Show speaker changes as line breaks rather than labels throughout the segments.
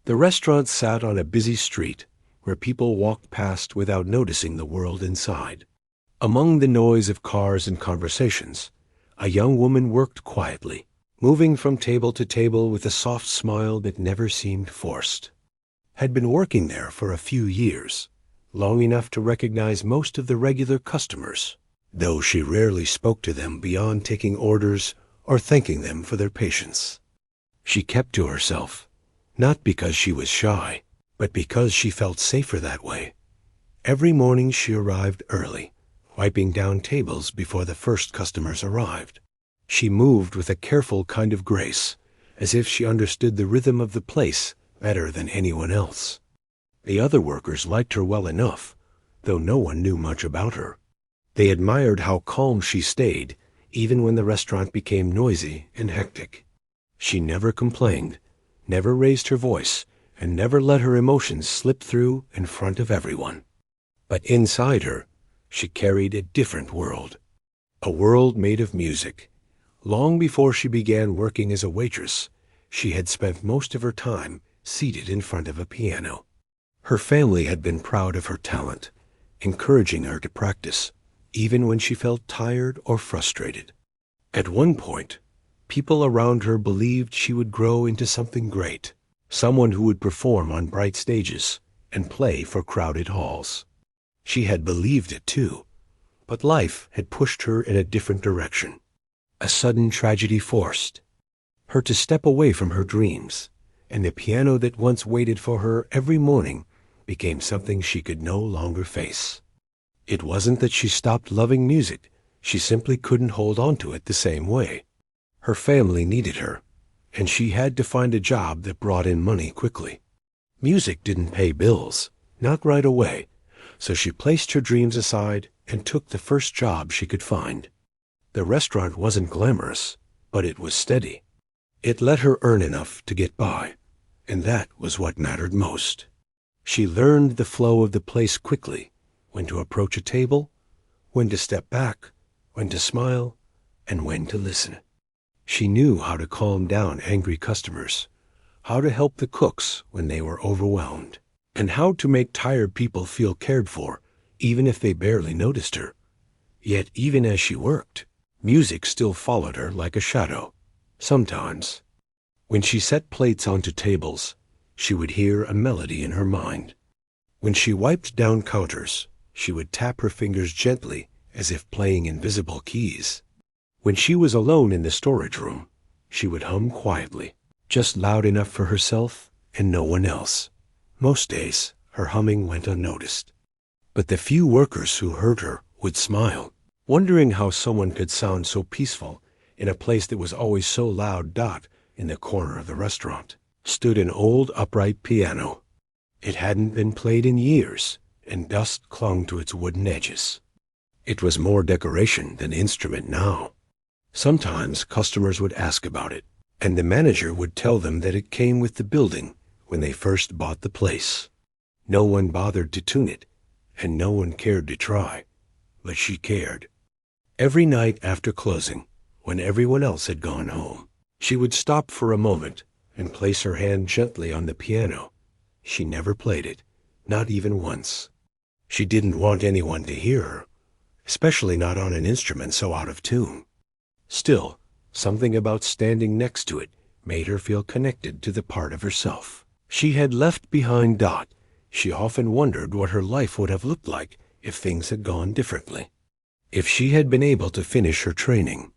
The restaurant sat on a busy street where people walked past without noticing the world inside. Among the noise of cars and conversations, a young woman worked quietly, moving from table to table with a soft smile that never seemed forced. Had been working there for a few years, long enough to recognize most of the regular customers, though she rarely spoke to them beyond taking orders or thanking them for their patience. She kept to herself, not because she was shy, but because she felt safer that way. Every morning she arrived early, wiping down tables before the first customers arrived. She moved with a careful kind of grace, as if she understood the rhythm of the place better than anyone else. The other workers liked her well enough, though no one knew much about her. They admired how calm she stayed, even when the restaurant became noisy and hectic. She never complained, never raised her voice, and never let her emotions slip through in front of everyone. But inside her, she carried a different world, a world made of music. Long before she began working as a waitress, she had spent most of her time seated in front of a piano. Her family had been proud of her talent, encouraging her to practice, even when she felt tired or frustrated. At one point, people around her believed she would grow into something great, someone who would perform on bright stages and play for crowded halls. She had believed it too, but life had pushed her in a different direction. A sudden tragedy forced her to step away from her dreams, and the piano that once waited for her every morning became something she could no longer face. It wasn't that she stopped loving music, she simply couldn't hold on to it the same way. Her family needed her, and she had to find a job that brought in money quickly. Music didn't pay bills, not right away, so she placed her dreams aside and took the first job she could find. The restaurant wasn't glamorous, but it was steady. It let her earn enough to get by, and that was what mattered most. She learned the flow of the place quickly, when to approach a table, when to step back, when to smile, and when to listen. She knew how to calm down angry customers, how to help the cooks when they were overwhelmed, and how to make tired people feel cared for, even if they barely noticed her. Yet even as she worked, music still followed her like a shadow. Sometimes, when she set plates onto tables, she would hear a melody in her mind. When she wiped down counters, she would tap her fingers gently as if playing invisible keys. When she was alone in the storage room, she would hum quietly, just loud enough for herself and no one else. Most days, her humming went unnoticed. But the few workers who heard her would smile, wondering how someone could sound so peaceful in a place that was always so loud. In the corner of the restaurant stood an old upright piano. It hadn't been played in years, and dust clung to its wooden edges. It was more decoration than instrument now. Sometimes customers would ask about it, and the manager would tell them that it came with the building when they first bought the place. No one bothered to tune it, and no one cared to try, but she cared. Every night after closing, when everyone else had gone home, she would stop for a moment and place her hand gently on the piano. She never played it, not even once. She didn't want anyone to hear her, especially not on an instrument so out of tune. Still, something about standing next to it made her feel connected to the part of herself she had left behind. She often wondered what her life would have looked like if things had gone differently. If she had been able to finish her training.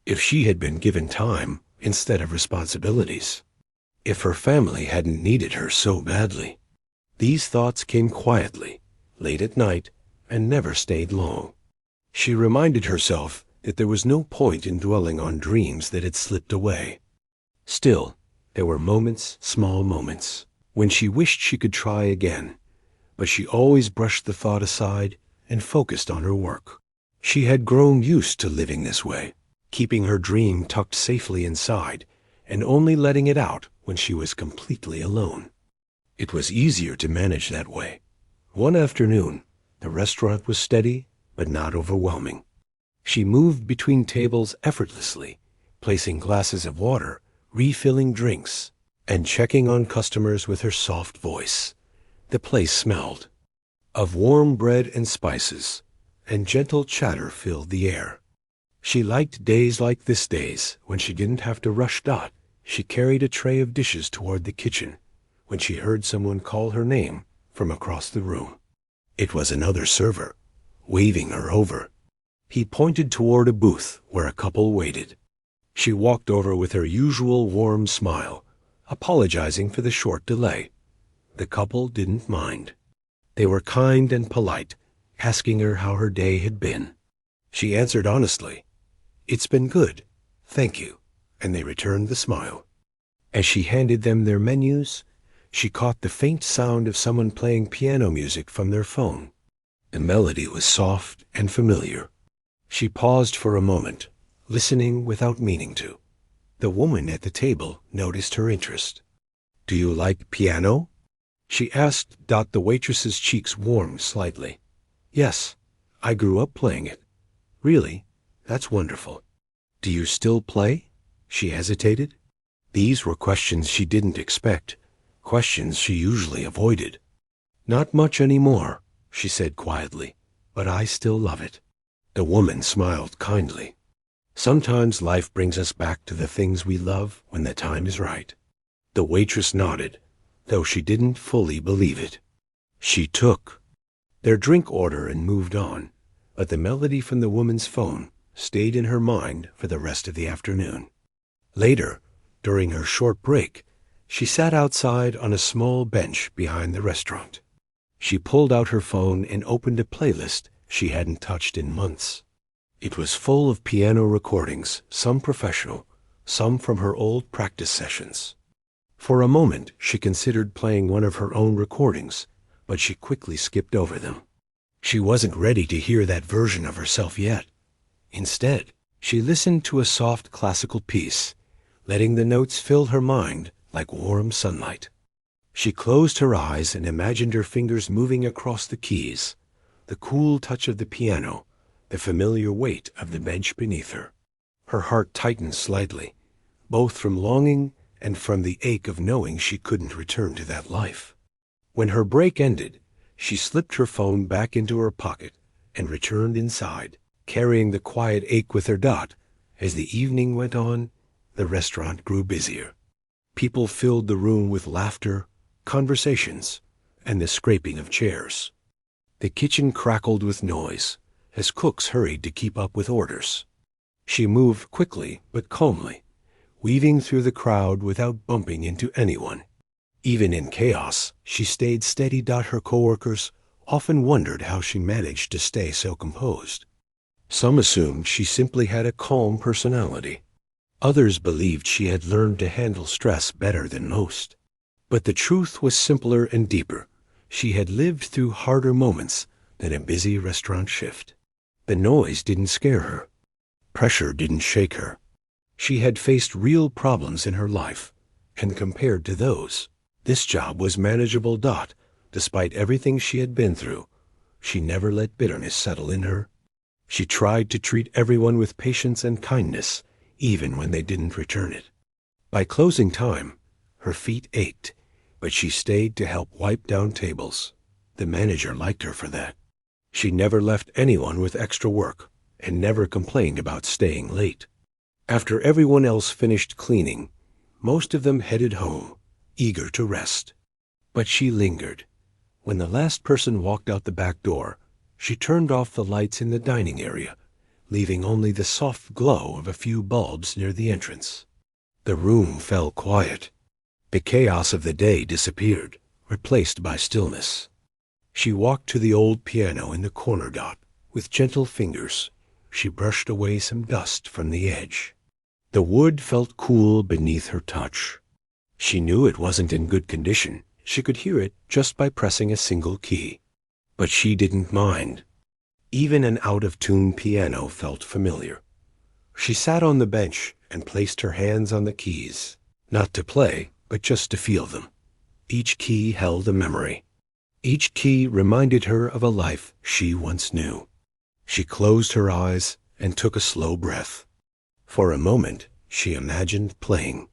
If she had been given time instead of responsibilities. If her family hadn't needed her so badly. These thoughts came quietly, late at night, and never stayed long. She reminded herself that there was no point in dwelling on dreams that had slipped away. Still, there were moments, small moments, when she wished she could try again, but she always brushed the thought aside and focused on her work. She had grown used to living this way, keeping her dream tucked safely inside and only letting it out when she was completely alone. It was easier to manage that way. One afternoon, the restaurant was steady but not overwhelming. She moved between tables effortlessly, placing glasses of water, refilling drinks, and checking on customers with her soft voice. The place smelled of warm bread and spices, and gentle chatter filled the air. She liked days like this days when she didn't have to rush. She carried a tray of dishes toward the kitchen when she heard someone call her name from across the room. It was another server, waving her over. He pointed toward a booth where a couple waited. She walked over with her usual warm smile, apologizing for the short delay. The couple didn't mind. They were kind and polite, asking her how her day had been. She answered honestly, "It's been good, thank you," and they returned the smile. As she handed them their menus, she caught the faint sound of someone playing piano music from their phone. The melody was soft and familiar. She paused for a moment, listening without meaning to. The woman at the table noticed her interest. "Do you like piano?" she asked. The waitress's cheeks warmed slightly. "Yes, I grew up playing it." "Really? That's wonderful. Do you still play?" She hesitated. These were questions she didn't expect, questions she usually avoided. "Not much anymore," she said quietly, "but I still love it." The woman smiled kindly. Sometimes life brings us back to the things we love when the time is right. The waitress nodded, though she didn't fully believe it. She took their drink order and moved on, but the melody from the woman's phone stayed in her mind for the rest of the afternoon. Later, during her short break, she sat outside on a small bench behind the restaurant. She pulled out her phone and opened a playlist she hadn't touched in months. It was full of piano recordings, some professional, some from her old practice sessions. For a moment, she considered playing one of her own recordings, but she quickly skipped over them. She wasn't ready to hear that version of herself yet. Instead, she listened to a soft classical piece, letting the notes fill her mind like warm sunlight. She closed her eyes and imagined her fingers moving across the keys, the cool touch of the piano, the familiar weight of the bench beneath her. Her heart tightened slightly, both from longing and from the ache of knowing she couldn't return to that life. When her break ended, she slipped her phone back into her pocket and returned inside, carrying the quiet ache with her. As the evening went on, the restaurant grew busier. People filled the room with laughter, conversations, and the scraping of chairs. The kitchen crackled with noise as cooks hurried to keep up with orders. She moved quickly but calmly, weaving through the crowd without bumping into anyone. Even in chaos, she stayed steady. Her coworkers often wondered how she managed to stay so composed. Some assumed she simply had a calm personality. Others believed she had learned to handle stress better than most. But the truth was simpler and deeper. She had lived through harder moments than a busy restaurant shift. The noise didn't scare her. Pressure didn't shake her. She had faced real problems in her life, and compared to those, this job was manageable. Despite everything she had been through, she never let bitterness settle in her. She tried to treat everyone with patience and kindness, even when they didn't return it. By closing time, her feet ached, but she stayed to help wipe down tables. The manager liked her for that. She never left anyone with extra work, and never complained about staying late. After everyone else finished cleaning, most of them headed home, eager to rest. But she lingered. When the last person walked out the back door, she turned off the lights in the dining area, leaving only the soft glow of a few bulbs near the entrance. The room fell quiet. The chaos of the day disappeared, replaced by stillness. She walked to the old piano in the corner. With gentle fingers, she brushed away some dust from the edge. The wood felt cool beneath her touch. She knew it wasn't in good condition. She could hear it just by pressing a single key. But she didn't mind. Even an out-of-tune piano felt familiar. She sat on the bench and placed her hands on the keys, not to play, but just to feel them. Each key held a memory. Each key reminded her of a life she once knew. She closed her eyes and took a slow breath. For a moment, she imagined playing.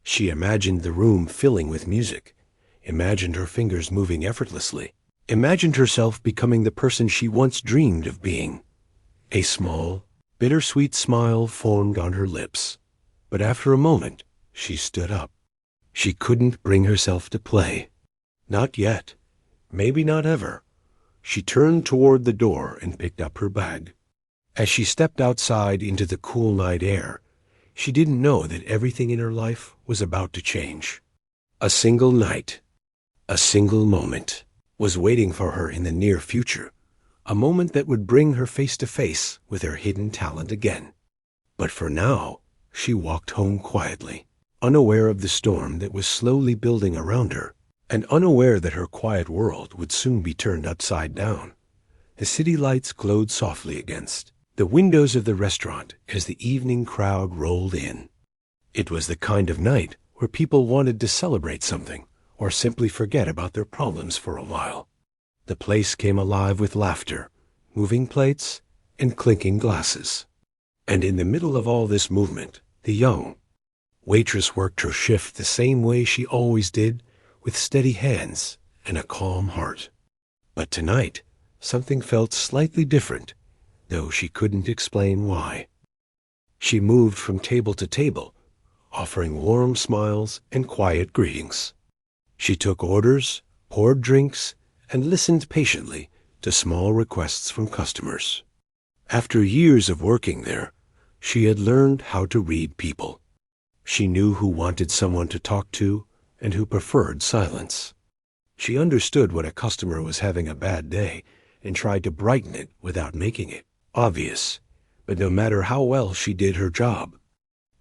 She imagined the room filling with music, imagined her fingers moving effortlessly, imagined herself becoming the person she once dreamed of being. A small, bittersweet smile formed on her lips, but after a moment, she stood up. She couldn't bring herself to play. Not yet. Maybe not ever. She turned toward the door and picked up her bag. As she stepped outside into the cool night air, she didn't know that everything in her life was about to change. A single night, a single moment, was waiting for her in the near future, a moment that would bring her face to face with her hidden talent again. But for now, she walked home quietly, unaware of the storm that was slowly building around her, and unaware that her quiet world would soon be turned upside down. The city lights glowed softly against the windows of the restaurant as the evening crowd rolled in. It was the kind of night where people wanted to celebrate something or simply forget about their problems for a while. The place came alive with laughter, moving plates, and clinking glasses. And in the middle of all this movement, the young waitress worked her shift the same way she always did, with steady hands and a calm heart. But tonight, something felt slightly different, though she couldn't explain why. She moved from table to table, offering warm smiles and quiet greetings. She took orders, poured drinks, and listened patiently to small requests from customers. After years of working there, she had learned how to read people. She knew who wanted someone to talk to and who preferred silence. She understood when a customer was having a bad day and tried to brighten it without making it obvious. But no matter how well she did her job,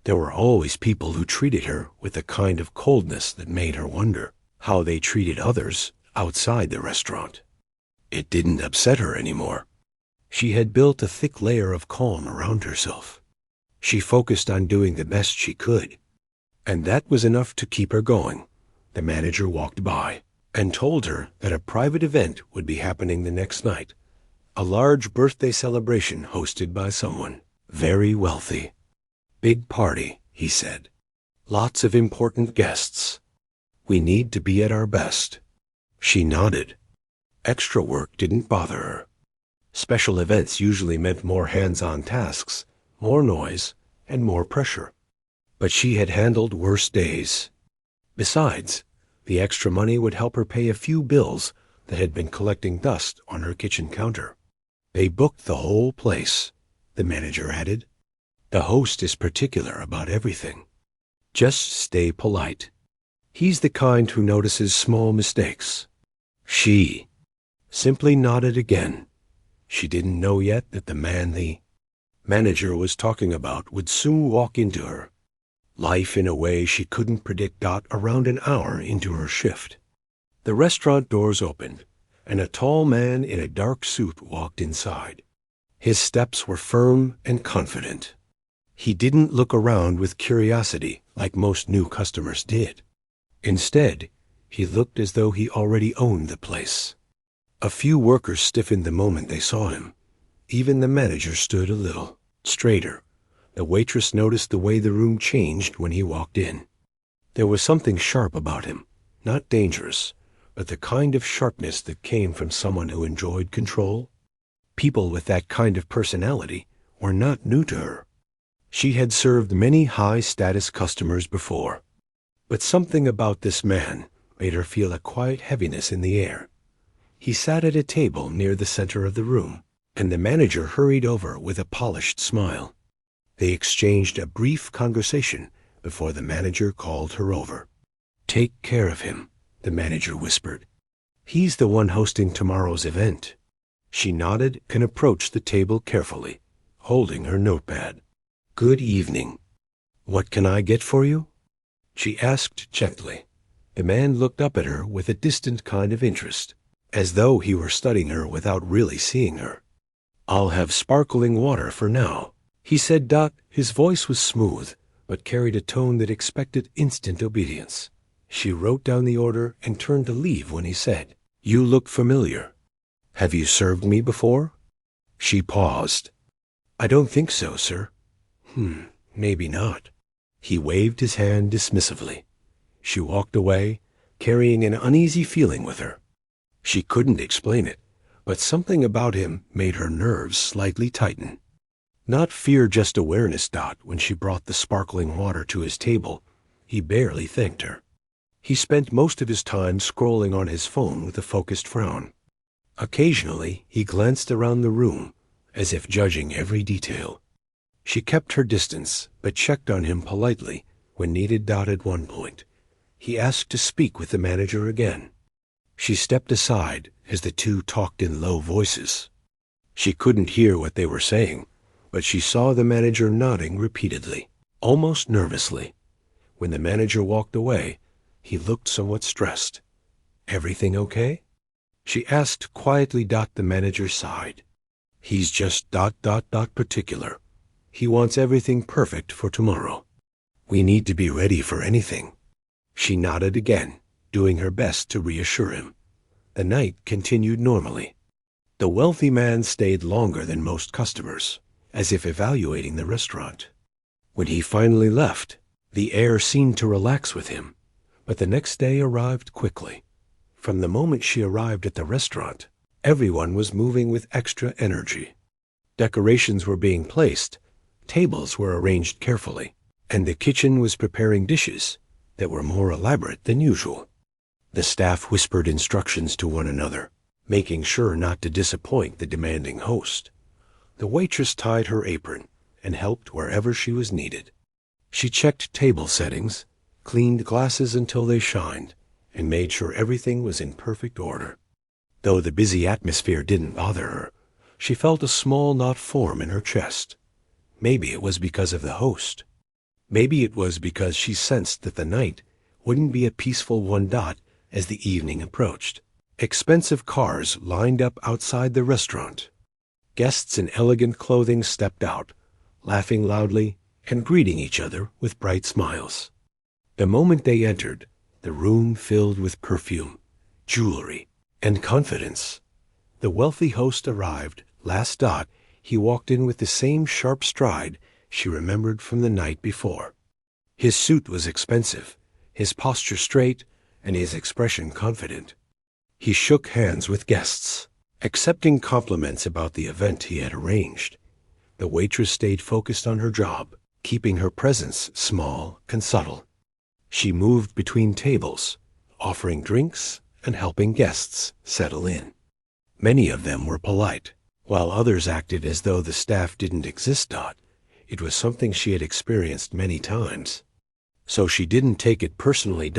there were always people who treated her with a kind of coldness that made her wonder how they treated others outside the restaurant. It didn't upset her anymore. She had built a thick layer of calm around herself. She focused on doing the best she could, and that was enough to keep her going. The manager walked by and told her that a private event would be happening the next night, a large birthday celebration hosted by someone very wealthy. Big party, he said. Lots of important guests. We need to be at our best. She nodded. Extra work didn't bother her. Special events usually meant more hands-on tasks, more noise, and more pressure. But she had handled worse days. Besides, the extra money would help her pay a few bills that had been collecting dust on her kitchen counter. They booked the whole place, the manager added. The host is particular about everything. Just stay polite. He's the kind who notices small mistakes. She simply nodded again. She didn't know yet that the man the manager was talking about would soon walk into her. Life in a way she couldn't predict got around an hour into her shift. The restaurant doors opened, and a tall man in a dark suit walked inside. His steps were firm and confident. He didn't look around with curiosity like most new customers did. Instead, he looked as though he already owned the place. A few workers stiffened the moment they saw him. Even the manager stood a little straighter. The waitress noticed the way the room changed when he walked in. There was something sharp about him, not dangerous, but the kind of sharpness that came from someone who enjoyed control. People with that kind of personality were not new to her. She had served many high-status customers before, but something about this man made her feel a quiet heaviness in the air. He sat at a table near the center of the room, and the manager hurried over with a polished smile. They exchanged a brief conversation before the manager called her over. "Take care of him," the manager whispered. "He's the one hosting tomorrow's event." She nodded and approached the table carefully, holding her notepad. "Good evening. What can I get for you?" she asked gently. The man looked up at her with a distant kind of interest, as though he were studying her without really seeing her. "I'll have sparkling water for now," he said. His voice was smooth, but carried a tone that expected instant obedience. She wrote down the order and turned to leave when he said, "You look familiar. Have you served me before?" She paused. "I don't think so, sir." Maybe not." He waved his hand dismissively. She walked away, carrying an uneasy feeling with her. She couldn't explain it, but something about him made her nerves slightly tighten. Not fear, just awareness. When she brought the sparkling water to his table, he barely thanked her. He spent most of his time scrolling on his phone with a focused frown. Occasionally, he glanced around the room, as if judging every detail. She kept her distance, but checked on him politely when needed. At one point, he asked to speak with the manager again. She stepped aside as the two talked in low voices. She couldn't hear what they were saying, but she saw the manager nodding repeatedly, almost nervously. When the manager walked away, he looked somewhat stressed. "Everything okay?" she asked quietly. The manager sighed. "He's just particular. He wants everything perfect for tomorrow. We need to be ready for anything." She nodded again, doing her best to reassure him. The night continued normally. The wealthy man stayed longer than most customers, as if evaluating the restaurant. When he finally left, the air seemed to relax with him, but the next day arrived quickly. From the moment she arrived at the restaurant, everyone was moving with extra energy. Decorations were being placed, tables were arranged carefully, and the kitchen was preparing dishes that were more elaborate than usual. The staff whispered instructions to one another, making sure not to disappoint the demanding host. The waitress tied her apron and helped wherever she was needed. She checked table settings, cleaned glasses until they shined, and made sure everything was in perfect order. Though the busy atmosphere didn't bother her, she felt a small knot form in her chest. Maybe it was because of the host. Maybe it was because she sensed that the night wouldn't be a peaceful one. As the evening approached, expensive cars lined up outside the restaurant. Guests in elegant clothing stepped out, laughing loudly and greeting each other with bright smiles. The moment they entered, the room filled with perfume, jewelry, and confidence. The wealthy host arrived. He walked in with the same sharp stride she remembered from the night before. His suit was expensive, his posture straight, and his expression confident. He shook hands with guests, accepting compliments about the event he had arranged. The waitress stayed focused on her job, keeping her presence small and subtle. She moved between tables, offering drinks and helping guests settle in. Many of them were polite, while others acted as though the staff didn't exist. It was something she had experienced many times. So she didn't take it personally.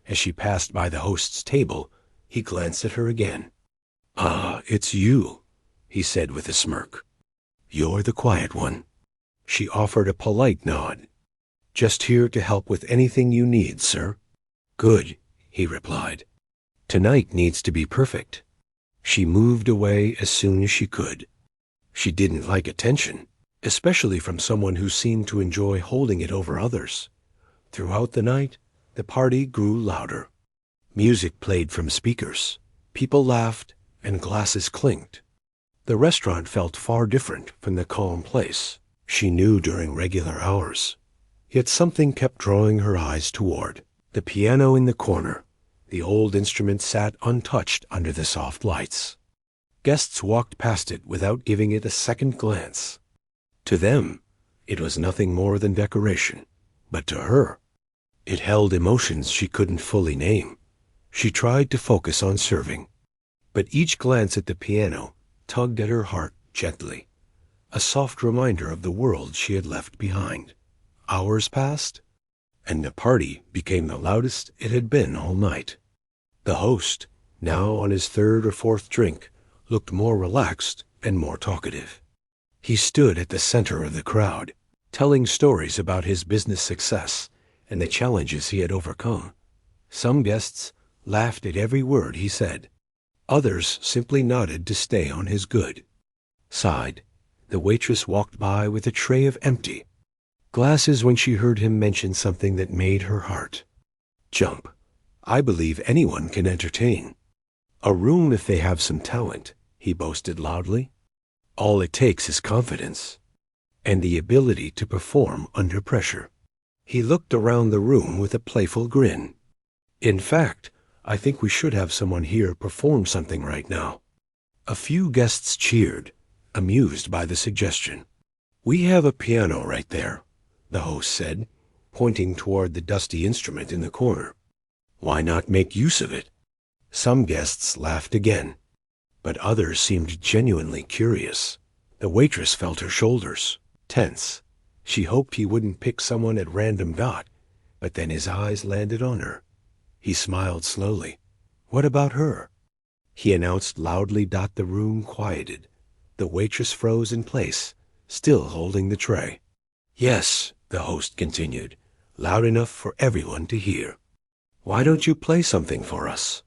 As she passed by the host's table, he glanced at her again. "Ah, it's you," he said with a smirk. "You're the quiet one." She offered a polite nod. "Just here to help with anything you need, sir." "Good," he replied. "Tonight needs to be perfect." She moved away as soon as she could. She didn't like attention, especially from someone who seemed to enjoy holding it over others. Throughout the night, the party grew louder. Music played from speakers, people laughed, and glasses clinked. The restaurant felt far different from the calm place she knew during regular hours. Yet something kept drawing her eyes toward the piano in the corner. The old instrument sat untouched under the soft lights. Guests walked past it without giving it a second glance. To them, it was nothing more than decoration, but to her, it held emotions she couldn't fully name. She tried to focus on serving, but each glance at the piano tugged at her heart gently, a soft reminder of the world she had left behind. Hours passed, and the party became the loudest it had been all night. The host, now on his third or fourth drink, looked more relaxed and more talkative. He stood at the center of the crowd, telling stories about his business success and the challenges he had overcome. Some guests laughed at every word he said. Others simply nodded to stay on his good side. The waitress walked by with a tray of empty glasses when she heard him mention something that made her heart jump. "I believe anyone can entertain a room if they have some talent," he boasted loudly. "All it takes is confidence and the ability to perform under pressure." He looked around the room with a playful grin. In fact, I think we should have someone here perform something right now. A few guests cheered, amused by the suggestion. We have a piano right there, the host said, pointing toward the dusty instrument in the corner. Why not make use of it? Some guests laughed again, but others seemed genuinely curious. The waitress felt her shoulders tense. She hoped he wouldn't pick someone at random. But then his eyes landed on her. He smiled slowly. What about her? He announced loudly. The room quieted. The waitress froze in place, still holding the tray. Yes, the host continued, loud enough for everyone to hear. Why don't you play something for us?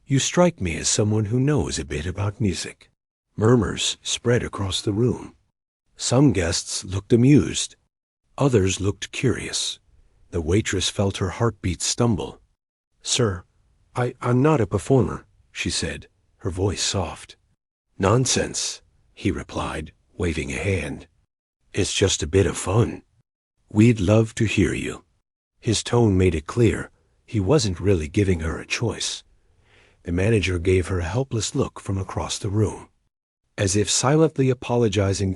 You strike me as someone who knows a bit about music. Murmurs spread across the room. Some guests looked amused. Others looked curious. The waitress felt her heartbeat stumble. Sir, I'm not a performer, she said, her voice soft. Nonsense, he replied, waving a hand. It's just a bit of fun. We'd love to hear you. His tone made it clear he wasn't really giving her a choice. The manager gave her a helpless look from across the room. As if silently apologizing.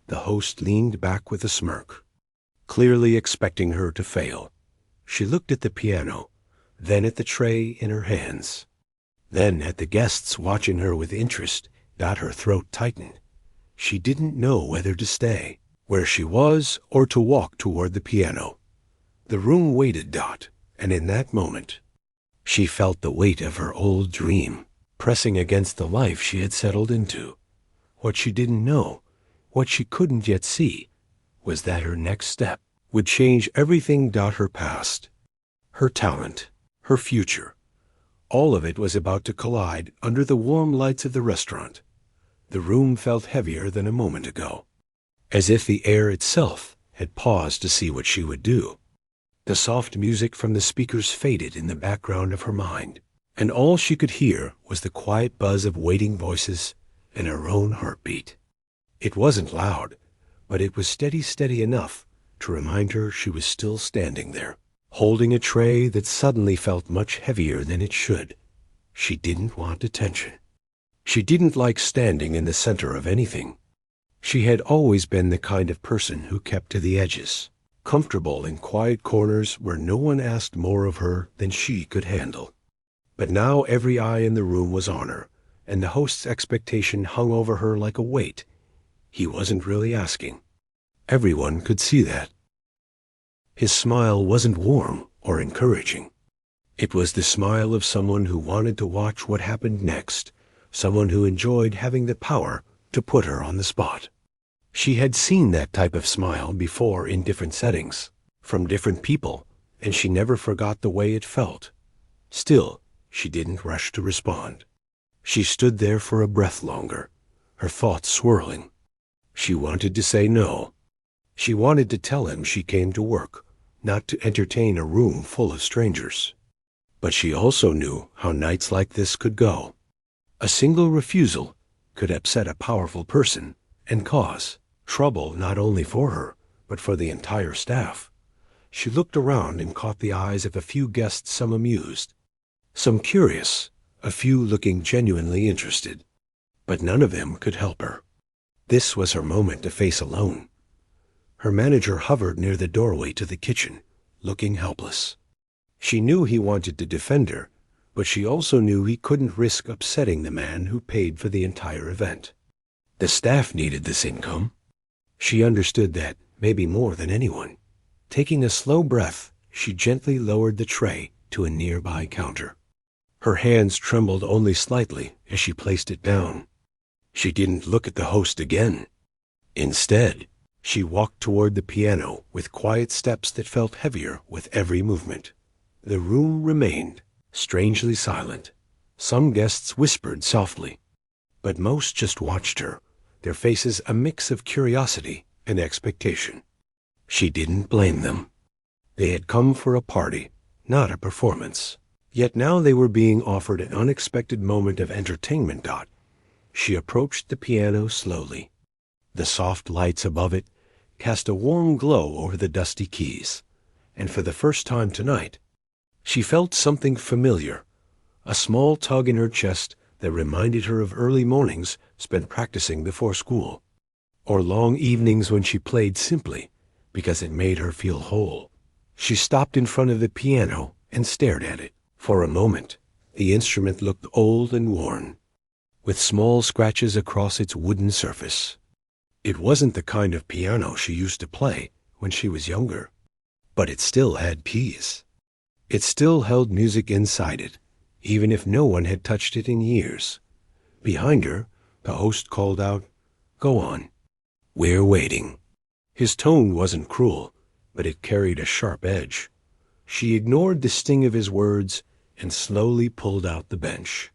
The host leaned back with a smirk, clearly expecting her to fail. She looked at the piano, then at the tray in her hands, then at the guests watching her with interest. Her throat tightened. She didn't know whether to stay where she was or to walk toward the piano. The room waited. And in that moment, she felt the weight of her old dream pressing against the life she had settled into. What she didn't know, what she couldn't yet see, was that her next step would change everything. Her past, her talent, her future, all of it was about to collide under the warm lights of the restaurant. The room felt heavier than a moment ago, as if the air itself had paused to see what she would do. The soft music from the speakers faded in the background of her mind, and all she could hear was the quiet buzz of waiting voices and her own heartbeat. It wasn't loud, but it was steady enough to remind her she was still standing there, holding a tray that suddenly felt much heavier than it should. She didn't want attention. She didn't like standing in the center of anything. She had always been the kind of person who kept to the edges, comfortable in quiet corners where no one asked more of her than she could handle. But now every eye in the room was on her, and the host's expectation hung over her like a weight. He wasn't really asking. Everyone could see that. His smile wasn't warm or encouraging. It was the smile of someone who wanted to watch what happened next, someone who enjoyed having the power to put her on the spot. She had seen that type of smile before in different settings, from different people, and she never forgot the way it felt. Still, she didn't rush to respond. She stood there for a breath longer, her thoughts swirling. She wanted to say no. She wanted to tell him she came to work, not to entertain a room full of strangers. But she also knew how nights like this could go. A single refusal could upset a powerful person and cause trouble not only for her, but for the entire staff. She looked around and caught the eyes of a few guests, some amused, some curious, a few looking genuinely interested. But none of them could help her. This was her moment to face alone. Her manager hovered near the doorway to the kitchen, looking helpless. She knew he wanted to defend her, but she also knew he couldn't risk upsetting the man who paid for the entire event. The staff needed this income. She understood that, maybe more than anyone. Taking a slow breath, she gently lowered the tray to a nearby counter. Her hands trembled only slightly as she placed it down. She didn't look at the host again. Instead, she walked toward the piano with quiet steps that felt heavier with every movement. The room remained strangely silent. Some guests whispered softly, but most just watched her, their faces a mix of curiosity and expectation. She didn't blame them. They had come for a party, not a performance. Yet now they were being offered an unexpected moment of entertainment. She approached the piano slowly. The soft lights above it cast a warm glow over the dusty keys. and for the first time tonight, she felt something familiar, a small tug in her chest that reminded her of early mornings spent practicing before school, or long evenings when she played simply because it made her feel whole. She stopped in front of the piano and stared at it. For a moment, the instrument looked old and worn, with small scratches across its wooden surface. It wasn't the kind of piano she used to play when she was younger, but it still had keys. It still held music inside it, even if no one had touched it in years. Behind her, the host called out, "Go on. We're waiting." His tone wasn't cruel, but it carried a sharp edge. She ignored the sting of his words and slowly pulled out the bench.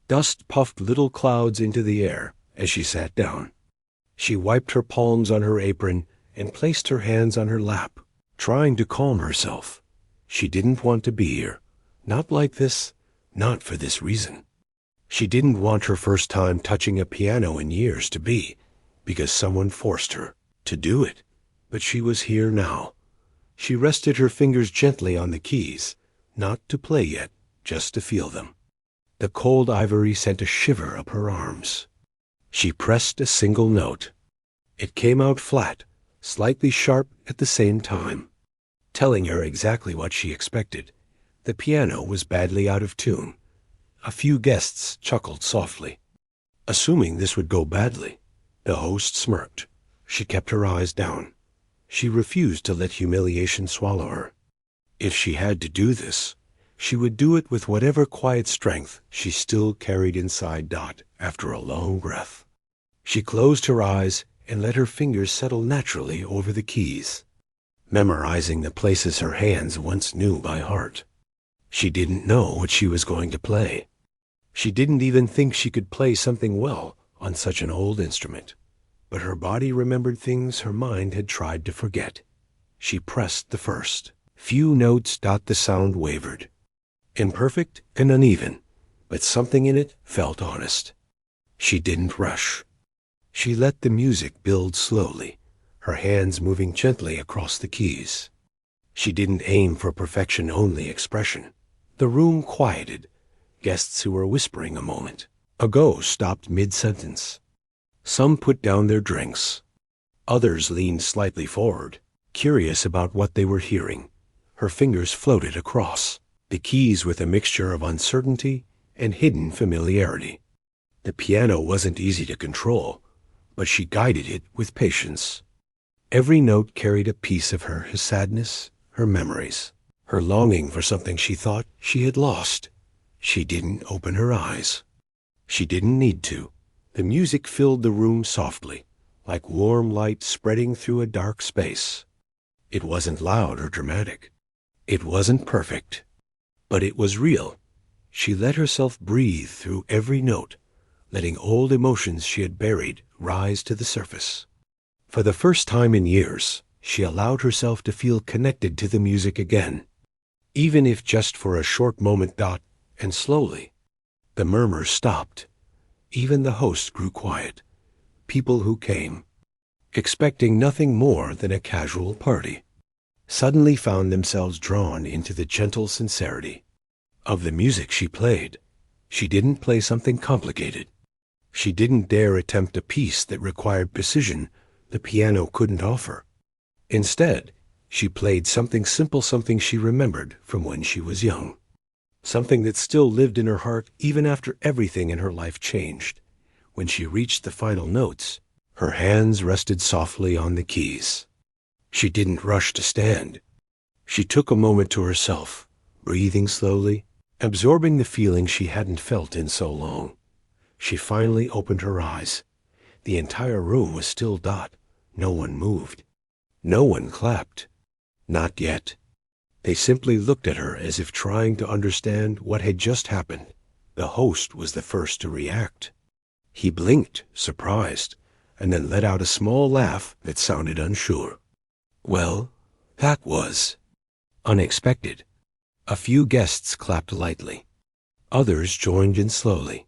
Dust puffed little clouds into the air as she sat down. She wiped her palms on her apron and placed her hands on her lap, trying to calm herself. She didn't want to be here. Not like this, not for this reason. She didn't want her first time touching a piano in years to be, because someone forced her to do it. But she was here now. She rested her fingers gently on the keys, not to play yet, just to feel them. The cold ivory sent a shiver up her arms. She pressed a single note. It came out flat, slightly sharp at the same time, telling her exactly what she expected. The piano was badly out of tune. A few guests chuckled softly. Assuming this would go badly, the host smirked. She kept her eyes down. She refused to let humiliation swallow her. If she had to do this, she would do it with whatever quiet strength she still carried inside. After a long breath, she closed her eyes and let her fingers settle naturally over the keys, memorizing the places her hands once knew by heart. She didn't know what she was going to play. She didn't even think she could play something well on such an old instrument. But her body remembered things her mind had tried to forget. She pressed the first. Few notes. The sound wavered. Imperfect and uneven, but something in it felt honest. She didn't rush. She let the music build slowly, her hands moving gently across the keys. She didn't aim for perfection, only expression. The room quieted. Guests who were whispering a moment ago stopped mid-sentence. Some put down their drinks. Others leaned slightly forward, curious about what they were hearing. Her fingers floated across the keys with a mixture of uncertainty and hidden familiarity. The piano wasn't easy to control, but she guided it with patience. Every note carried a piece of her sadness, her memories, her longing for something she thought she had lost. She didn't open her eyes. She didn't need to. The music filled the room softly, like warm light spreading through a dark space. It wasn't loud or dramatic. It wasn't perfect. But it was real. She let herself breathe through every note, letting old emotions she had buried rise to the surface. For the first time in years, she allowed herself to feel connected to the music again, even if just for a short moment. And slowly, the murmurs stopped. Even the host grew quiet. People who came, expecting nothing more than a casual party, suddenly found themselves drawn into the gentle sincerity of the music she played. She didn't play something complicated. She didn't dare attempt a piece that required precision the piano couldn't offer. Instead, she played something simple, something she remembered from when she was young. Something that still lived in her heart even after everything in her life changed. When she reached the final notes, her hands rested softly on the keys. She didn't rush to stand. She took a moment to herself, breathing slowly, absorbing the feeling she hadn't felt in so long. She finally opened her eyes. The entire room was still. No one moved. No one clapped. Not yet. They simply looked at her as if trying to understand what had just happened. The host was the first to react. He blinked, surprised, and then let out a small laugh that sounded unsure. Well, that was unexpected. A few guests clapped lightly. Others joined in slowly.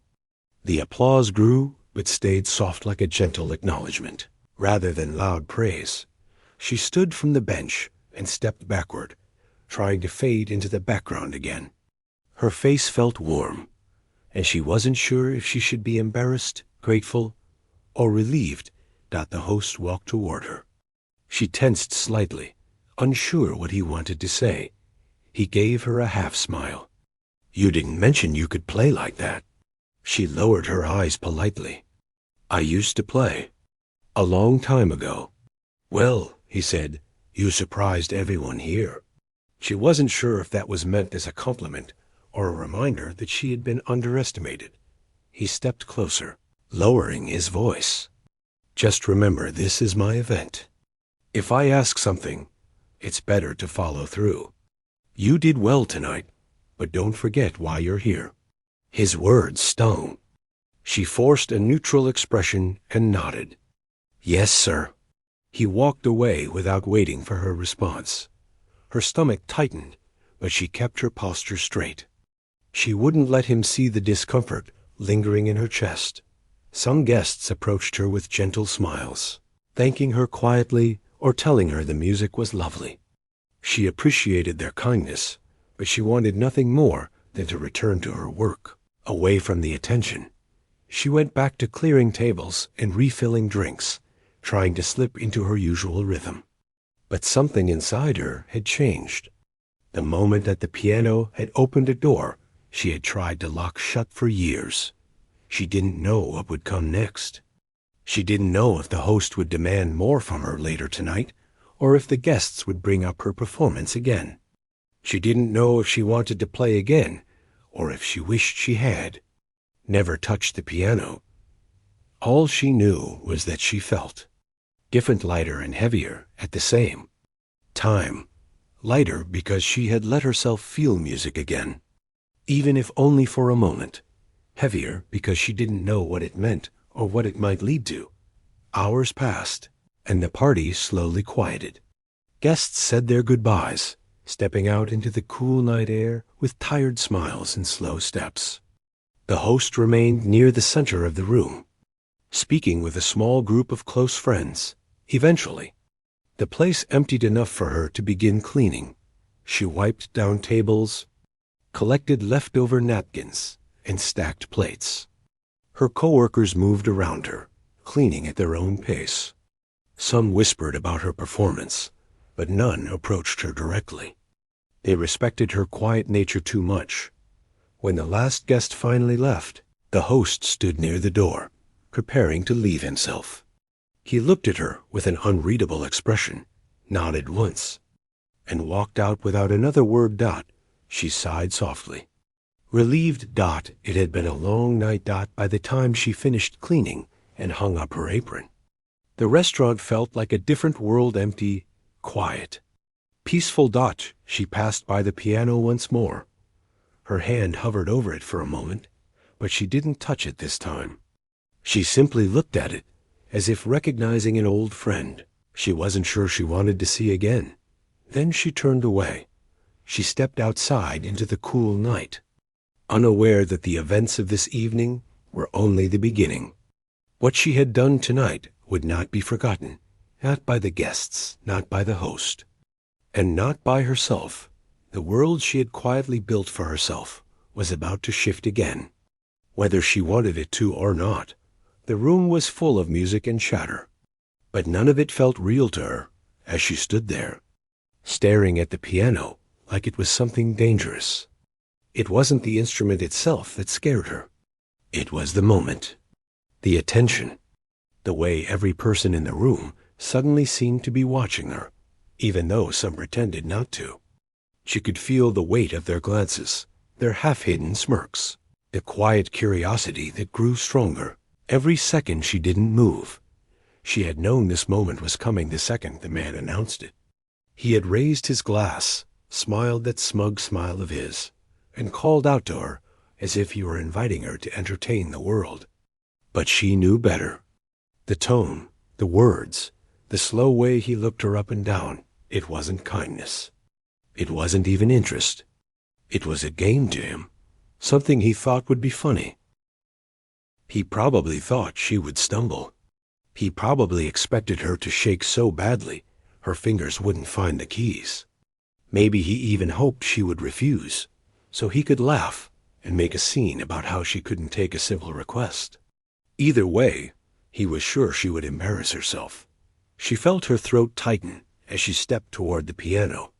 The applause grew, but stayed soft, like a gentle acknowledgement, rather than loud praise. She stood from the bench and stepped backward, trying to fade into the background again. Her face felt warm, and she wasn't sure if she should be embarrassed, grateful, or relieved that the host walked toward her. She tensed slightly, unsure what he wanted to say. He gave her a half-smile. "You didn't mention you could play like that." She lowered her eyes politely. "I used to play. A long time ago." "Well," he said, "you surprised everyone here." She wasn't sure if that was meant as a compliment or a reminder that she had been underestimated. He stepped closer, lowering his voice. "Just remember, this is my event. If I ask something, it's better to follow through. You did well tonight, but don't forget why you're here." His words stung. She forced a neutral expression and nodded. "Yes, sir." He walked away without waiting for her response. Her stomach tightened, but she kept her posture straight. She wouldn't let him see the discomfort lingering in her chest. Some guests approached her with gentle smiles, thanking her quietly or telling her the music was lovely. She appreciated their kindness, but she wanted nothing more than to return to her work, away from the attention. She went back to clearing tables and refilling drinks, trying to slip into her usual rhythm. But something inside her had changed. The moment that the piano had opened a door she had tried to lock shut for years. She didn't know what would come next. She didn't know if the host would demand more from her later tonight, or if the guests would bring up her performance again. She didn't know if she wanted to play again, or if she wished she had. Never touched the piano. All she knew was that she felt. Different, lighter and heavier at the same time. Lighter because she had let herself feel music again, even if only for a moment. Heavier because she didn't know what it meant or what it might lead to. Hours passed, and the party slowly quieted. Guests said their goodbyes, stepping out into the cool night air with tired smiles and slow steps. The host remained near the center of the room, speaking with a small group of close friends. Eventually, the place emptied enough for her to begin cleaning. She wiped down tables, collected leftover napkins, and stacked plates. Her coworkers moved around her, cleaning at their own pace. Some whispered about her performance, but none approached her directly. They respected her quiet nature too much. When the last guest finally left, the host stood near the door, preparing to leave himself. He looked at her with an unreadable expression, nodded once, and walked out without another word. She sighed softly. Relieved. It had been a long night. By the time she finished cleaning and hung up her apron, the restaurant felt like a different world, empty, quiet, peaceful. She passed by the piano once more. Her hand hovered over it for a moment, but she didn't touch it this time. She simply looked at it, as if recognizing an old friend she wasn't sure she wanted to see again. Then she turned away. She stepped outside into the cool night, unaware that the events of this evening were only the beginning. What she had done tonight would not be forgotten, not by the guests, not by the host, and not by herself. The world she had quietly built for herself was about to shift again. Whether she wanted it to or not, the room was full of music and chatter, but none of it felt real to her as she stood there, staring at the piano like it was something dangerous. It wasn't the instrument itself that scared her. It was the moment, the attention, the way every person in the room suddenly seemed to be watching her, even though some pretended not to. She could feel the weight of their glances, their half-hidden smirks, the quiet curiosity that grew stronger every second she didn't move. She had known this moment was coming the second the man announced it. He had raised his glass, smiled that smug smile of his, and called out to her as if he were inviting her to entertain the world. But she knew better. The tone, the words, the slow way he looked her up and down, it wasn't kindness. It wasn't even interest. It was a game to him, something he thought would be funny. He probably thought she would stumble. He probably expected her to shake so badly her fingers wouldn't find the keys. Maybe he even hoped she would refuse, so he could laugh and make a scene about how she couldn't take a simple request. Either way, he was sure she would embarrass herself. She felt her throat tighten as she stepped toward the piano.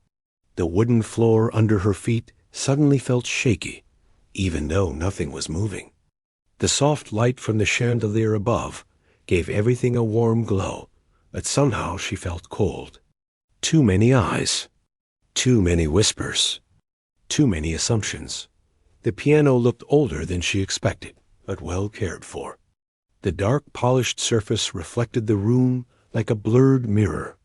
The wooden floor under her feet suddenly felt shaky, even though nothing was moving. The soft light from the chandelier above gave everything a warm glow, but somehow she felt cold. Too many eyes. Too many whispers. Too many assumptions. The piano looked older than she expected, but well cared for. The dark, polished surface reflected the room like a blurred mirror.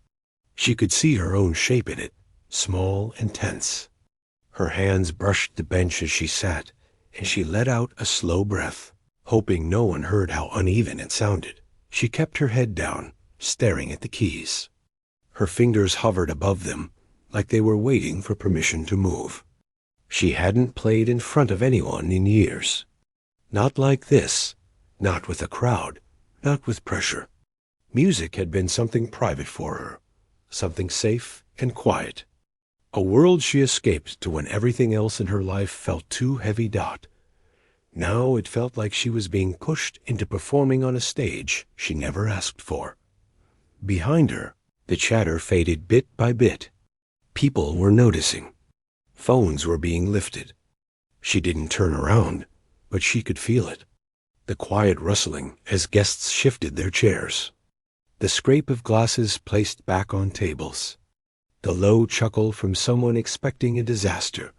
She could see her own shape in it, small and tense. Her hands brushed the bench as she sat, and she let out a slow breath, hoping no one heard how uneven it sounded. She kept her head down, staring at the keys. Her fingers hovered above them, like they were waiting for permission to move. She hadn't played in front of anyone in years. Not like this, not with a crowd, not with pressure. Music had been something private for her, something safe and quiet. A world she escaped to when everything else in her life felt too heavy. Now it felt like she was being pushed into performing on a stage she never asked for. Behind her, the chatter faded bit by bit. People were noticing. Phones were being lifted. She didn't turn around, but she could feel it. The quiet rustling as guests shifted their chairs. The scrape of glasses placed back on tables. The low chuckle from someone expecting a disaster.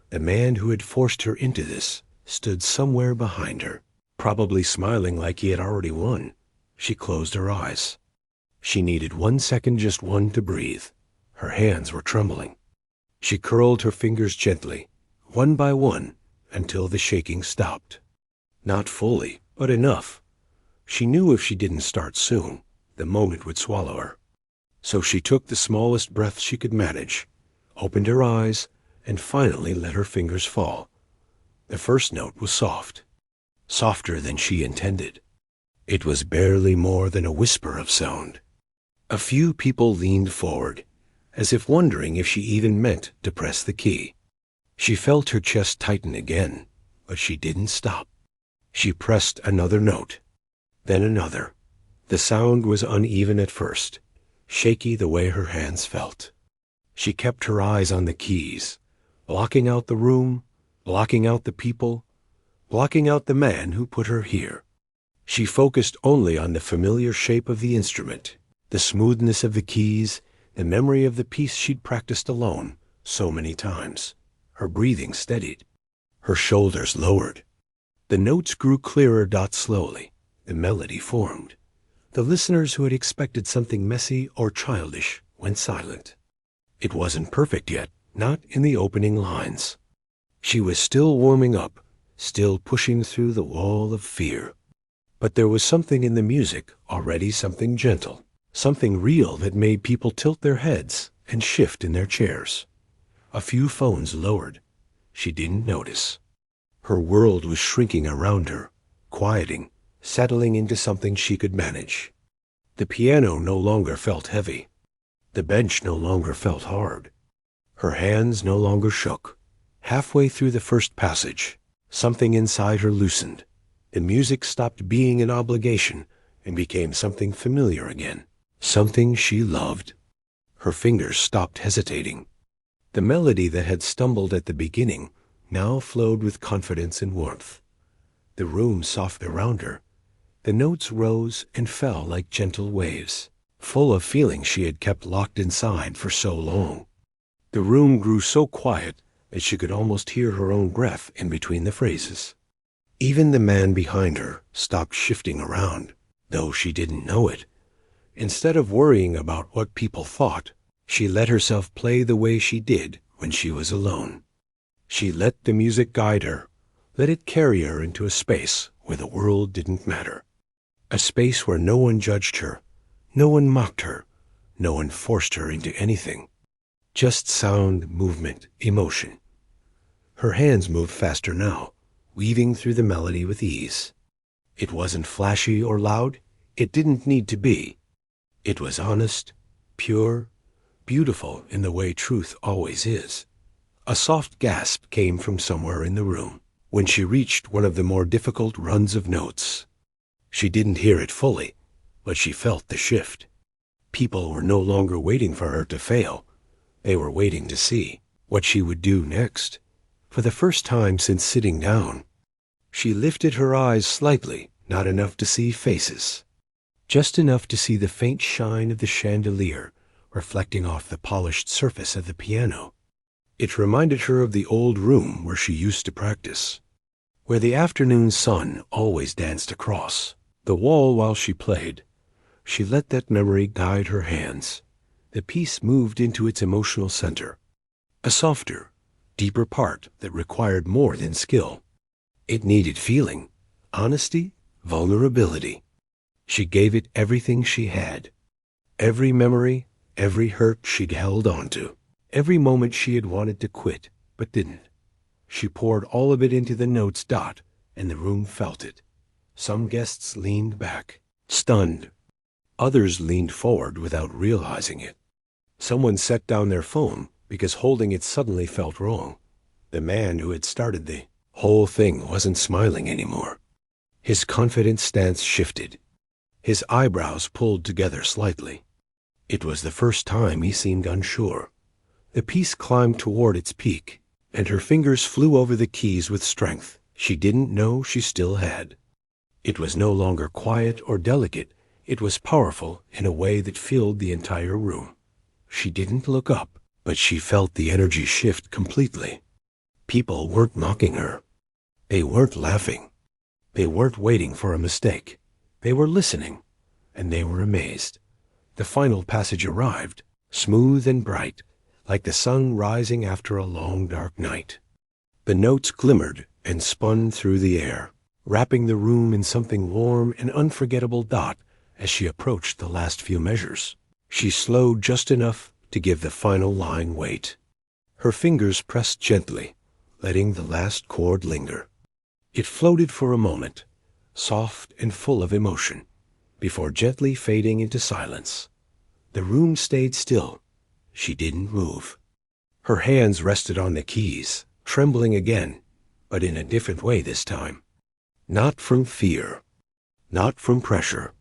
The man who had forced her into this stood somewhere behind her, probably smiling like he had already won. She closed her eyes. She needed 1 second, just one, to breathe. Her hands were trembling. She curled her fingers gently, one by one, until the shaking stopped. Not fully, but enough. She knew if she didn't start soon, the moment would swallow her. So she took the smallest breath she could manage, opened her eyes, and finally let her fingers fall. The first note was soft, softer than she intended. It was barely more than a whisper of sound. A few people leaned forward, as if wondering if she even meant to press the key. She felt her chest tighten again, but she didn't stop. She pressed another note, then another. The sound was uneven at first, shaky the way her hands felt. She kept her eyes on the keys, blocking out the room, blocking out the people, blocking out the man who put her here. She focused only on the familiar shape of the instrument, the smoothness of the keys, the memory of the piece she'd practiced alone so many times. Her breathing steadied. Her shoulders lowered. The notes grew clearer. Slowly, the melody formed. The listeners who had expected something messy or childish went silent. It wasn't perfect yet, not in the opening lines. She was still warming up, still pushing through the wall of fear. But there was something in the music, already something gentle, something real that made people tilt their heads and shift in their chairs. A few phones lowered. She didn't notice. Her world was shrinking around her, quieting, settling into something she could manage. The piano no longer felt heavy. The bench no longer felt hard. Her hands no longer shook. Halfway through the first passage, something inside her loosened. The music stopped being an obligation and became something familiar again, something she loved. Her fingers stopped hesitating. The melody that had stumbled at the beginning now flowed with confidence and warmth. The room softened around her. The notes rose and fell like gentle waves, full of feelings she had kept locked inside for so long. The room grew so quiet that she could almost hear her own breath in between the phrases. Even the man behind her stopped shifting around, though she didn't know it. Instead of worrying about what people thought, she let herself play the way she did when she was alone. She let the music guide her, let it carry her into a space where the world didn't matter. A space where no one judged her, no one mocked her, no one forced her into anything. Just sound, movement, emotion. Her hands moved faster now, weaving through the melody with ease. It wasn't flashy or loud. It didn't need to be. It was honest, pure, beautiful in the way truth always is. A soft gasp came from somewhere in the room when she reached one of the more difficult runs of notes. She didn't hear it fully, but she felt the shift. People were no longer waiting for her to fail. They were waiting to see what she would do next. For the first time since sitting down, she lifted her eyes slightly, not enough to see faces, just enough to see the faint shine of the chandelier reflecting off the polished surface of the piano. It reminded her of the old room where she used to practice, where the afternoon sun always danced across the wall while she played. She let that memory guide her hands. The piece moved into its emotional center, a softer, deeper part that required more than skill. It needed feeling, honesty, vulnerability. She gave it everything she had. Every memory, every hurt she'd held on to, every moment she had wanted to quit, but didn't. She poured all of it into the notes. And the room felt it. Some guests leaned back, stunned. Others leaned forward without realizing it. Someone set down their phone because holding it suddenly felt wrong. The man who had started the whole thing wasn't smiling anymore. His confident stance shifted. His eyebrows pulled together slightly. It was the first time he seemed unsure. The piece climbed toward its peak, and her fingers flew over the keys with strength she didn't know she still had. It was no longer quiet or delicate. It was powerful in a way that filled the entire room. She didn't look up, but she felt the energy shift completely. People weren't mocking her. They weren't laughing. They weren't waiting for a mistake. They were listening, and they were amazed. The final passage arrived, smooth and bright, like the sun rising after a long dark night. The notes glimmered and spun through the air, wrapping the room in something warm and unforgettable. As she approached the last few measures, she slowed just enough to give the final line weight. Her fingers pressed gently, letting the last chord linger. It floated for a moment, soft and full of emotion, before gently fading into silence. The room stayed still. She didn't move. Her hands rested on the keys, trembling again, but in a different way this time. Not from fear, not from pressure,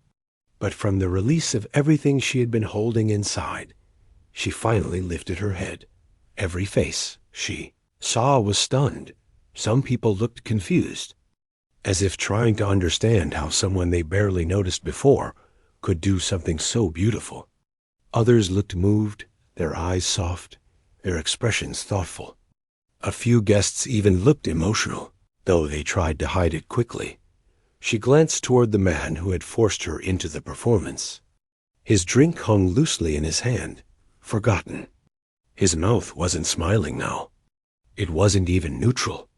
but from the release of everything she had been holding inside. She finally lifted her head. Every face she saw was stunned. Some people looked confused, as if trying to understand how someone they barely noticed before could do something so beautiful. Others looked moved, their eyes soft, their expressions thoughtful. A few guests even looked emotional, though they tried to hide it quickly. She glanced toward the man who had forced her into the performance. His drink hung loosely in his hand, forgotten. His mouth wasn't smiling now. It wasn't even neutral.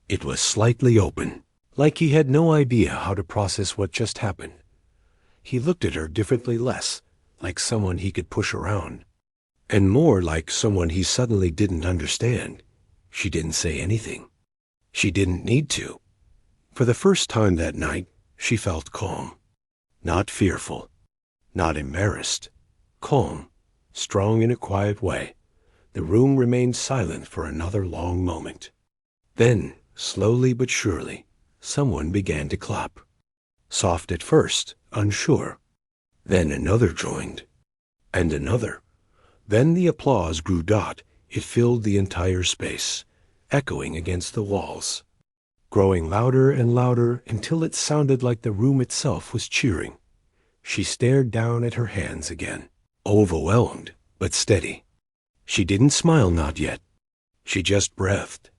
It was slightly open, like he had no idea how to process what just happened. He looked at her differently, less like someone he could push around, and more like someone he suddenly didn't understand. She didn't say anything. She didn't need to. For the first time that night, she felt calm. Not fearful, not embarrassed. Calm, strong in a quiet way. The room remained silent for another long moment. Then, slowly but surely, someone began to clap. Soft at first, unsure. Then another joined, and another. Then the applause grew. It filled the entire space, echoing against the walls, growing louder and louder until it sounded like the room itself was cheering. She stared down at her hands again, overwhelmed but steady. She didn't smile, not yet. She just breathed.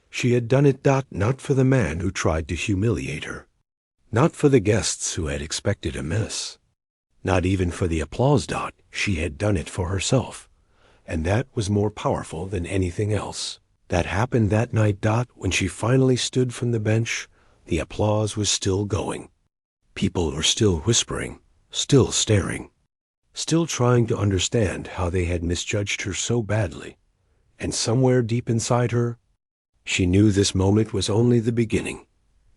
She had done it. Not for the man who tried to humiliate her. Not for the guests who had expected a mess. Not even for the applause. She had done it for herself. And that was more powerful than anything else. That happened that night. When she finally stood from the bench, the applause was still going. People were still whispering, still staring, still trying to understand how they had misjudged her so badly. And somewhere deep inside her, she knew this moment was only the beginning.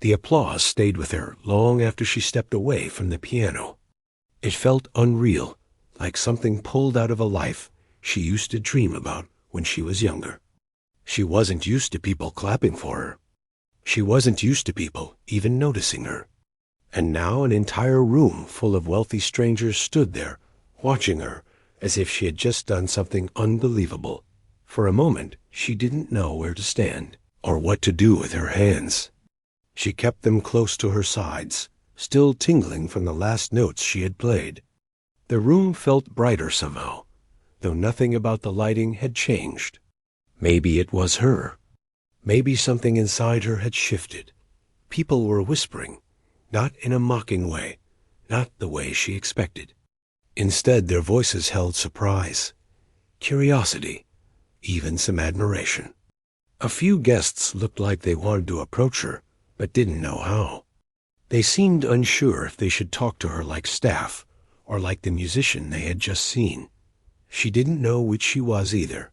The applause stayed with her long after she stepped away from the piano. It felt unreal, like something pulled out of a life she used to dream about when she was younger. She wasn't used to people clapping for her. She wasn't used to people even noticing her. And now an entire room full of wealthy strangers stood there, watching her as if she had just done something unbelievable. For a moment, she didn't know where to stand or what to do with her hands. She kept them close to her sides, still tingling from the last notes she had played. The room felt brighter somehow, though nothing about the lighting had changed. Maybe it was her. Maybe something inside her had shifted. People were whispering, not in a mocking way, not the way she expected. Instead, their voices held surprise, curiosity, even some admiration. A few guests looked like they wanted to approach her, but didn't know how. They seemed unsure if they should talk to her like staff, or like the musician they had just seen. She didn't know which she was either.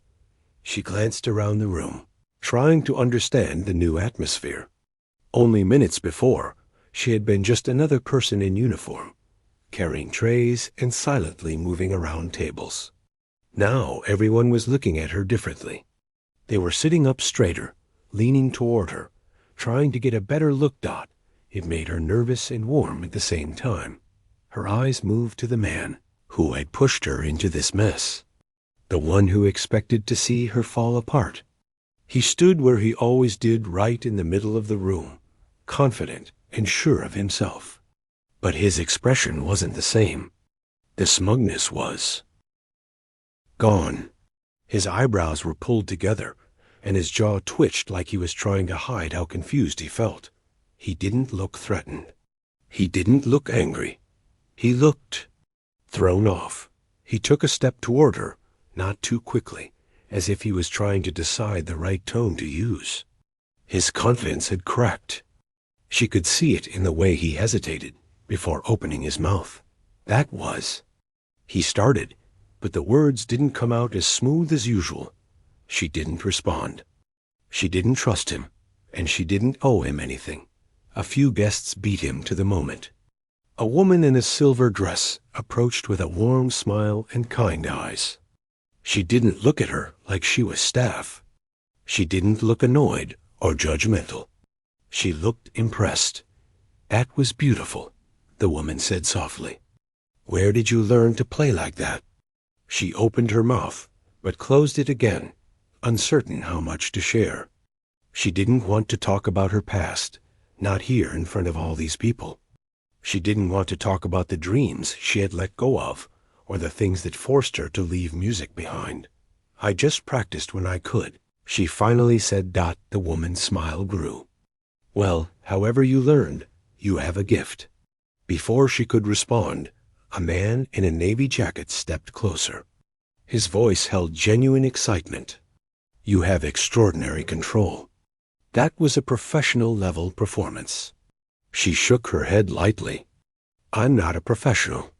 She glanced around the room, trying to understand the new atmosphere. Only minutes before, she had been just another person in uniform, carrying trays and silently moving around tables. Now everyone was looking at her differently. They were sitting up straighter, leaning toward her, trying to get a better look. It made her nervous and warm at the same time. Her eyes moved to the man who had pushed her into this mess, the one who expected to see her fall apart. He stood where he always did, right in the middle of the room, confident and sure of himself. But his expression wasn't the same. The smugness was gone. His eyebrows were pulled together, and his jaw twitched like he was trying to hide how confused he felt. He didn't look threatened. He didn't look angry. He looked thrown off. He took a step toward her, not too quickly, as if he was trying to decide the right tone to use. His confidence had cracked. She could see it in the way he hesitated before opening his mouth. He started, but the words didn't come out as smooth as usual. She didn't respond. She didn't trust him, and she didn't owe him anything. A few guests beat him to the moment. A woman in a silver dress approached with a warm smile and kind eyes. She didn't look at her like she was staff. She didn't look annoyed or judgmental. She looked impressed. "That was beautiful," the woman said softly. "Where did you learn to play like that?" She opened her mouth, but closed it again, uncertain how much to share. She didn't want to talk about her past, not here in front of all these people. She didn't want to talk about the dreams she had let go of, or the things that forced her to leave music behind. "I just practiced when I could," she finally said. The woman's smile grew. "Well, however you learned, you have a gift." Before she could respond, a man in a navy jacket stepped closer. His voice held genuine excitement. "You have extraordinary control." That was a professional-level performance. She shook her head lightly. "I'm not a professional."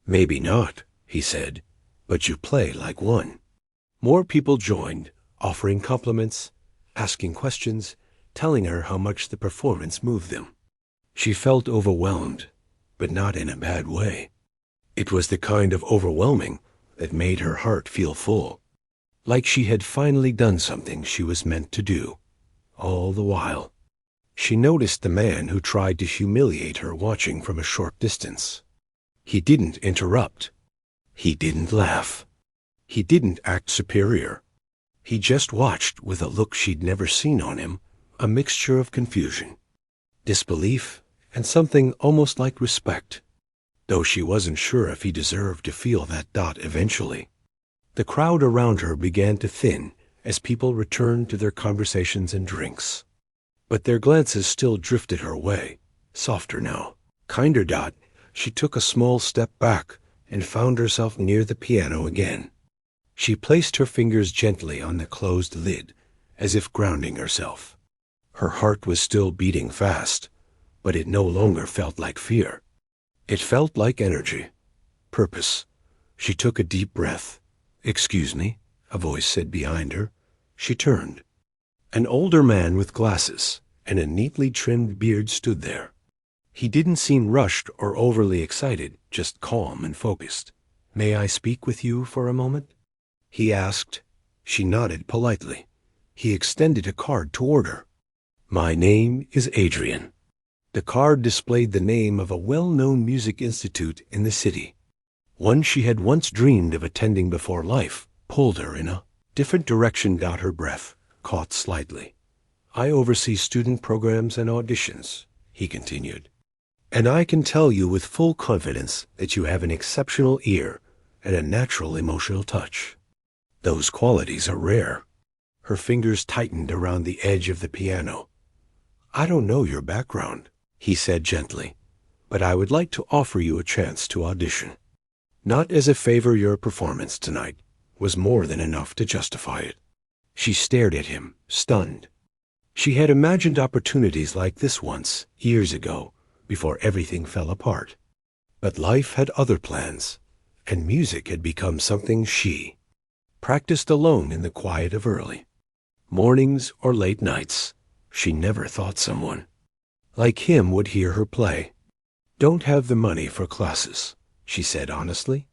"Maybe not," he said, "but you play like one." More people joined, offering compliments, asking questions, telling her how much the performance moved them. She felt overwhelmed, but not in a bad way. It was the kind of overwhelming that made her heart feel full, like she had finally done something she was meant to do. All the while, she noticed the man who tried to humiliate her watching from a short distance. He didn't interrupt. He didn't laugh. He didn't act superior. He just watched with a look she'd never seen on him, a mixture of confusion, disbelief, and something almost like respect, though she wasn't sure if he deserved to feel that eventually. The crowd around her began to thin as people returned to their conversations and drinks. But their glances still drifted her way, softer now, kinder. She took a small step back and found herself near the piano again. She placed her fingers gently on the closed lid, as if grounding herself. Her heart was still beating fast, but it no longer felt like fear. It felt like energy, purpose. She took a deep breath. "Excuse me," a voice said behind her. She turned. An older man with glasses and a neatly trimmed beard stood there. He didn't seem rushed or overly excited, just calm and focused. "May I speak with you for a moment?" he asked. She nodded politely. He extended a card toward her. My name is Adrian. The card displayed the name of a well-known music institute in the city. One she had once dreamed of attending before life pulled her in a different direction. Her breath caught slightly. I oversee student programs and auditions, he continued. And I can tell you with full confidence that you have an exceptional ear and a natural emotional touch. Those qualities are rare. Her fingers tightened around the edge of the piano. I don't know your background, he said gently, but I would like to offer you a chance to audition. Not as a favor. Your performance tonight was more than enough to justify it. She stared at him, stunned. She had imagined opportunities like this once, years ago, before everything fell apart. But life had other plans, and music had become something she practiced alone in the quiet of early mornings or late nights. She never thought someone like him would hear her play. Don't have the money for classes, she said honestly.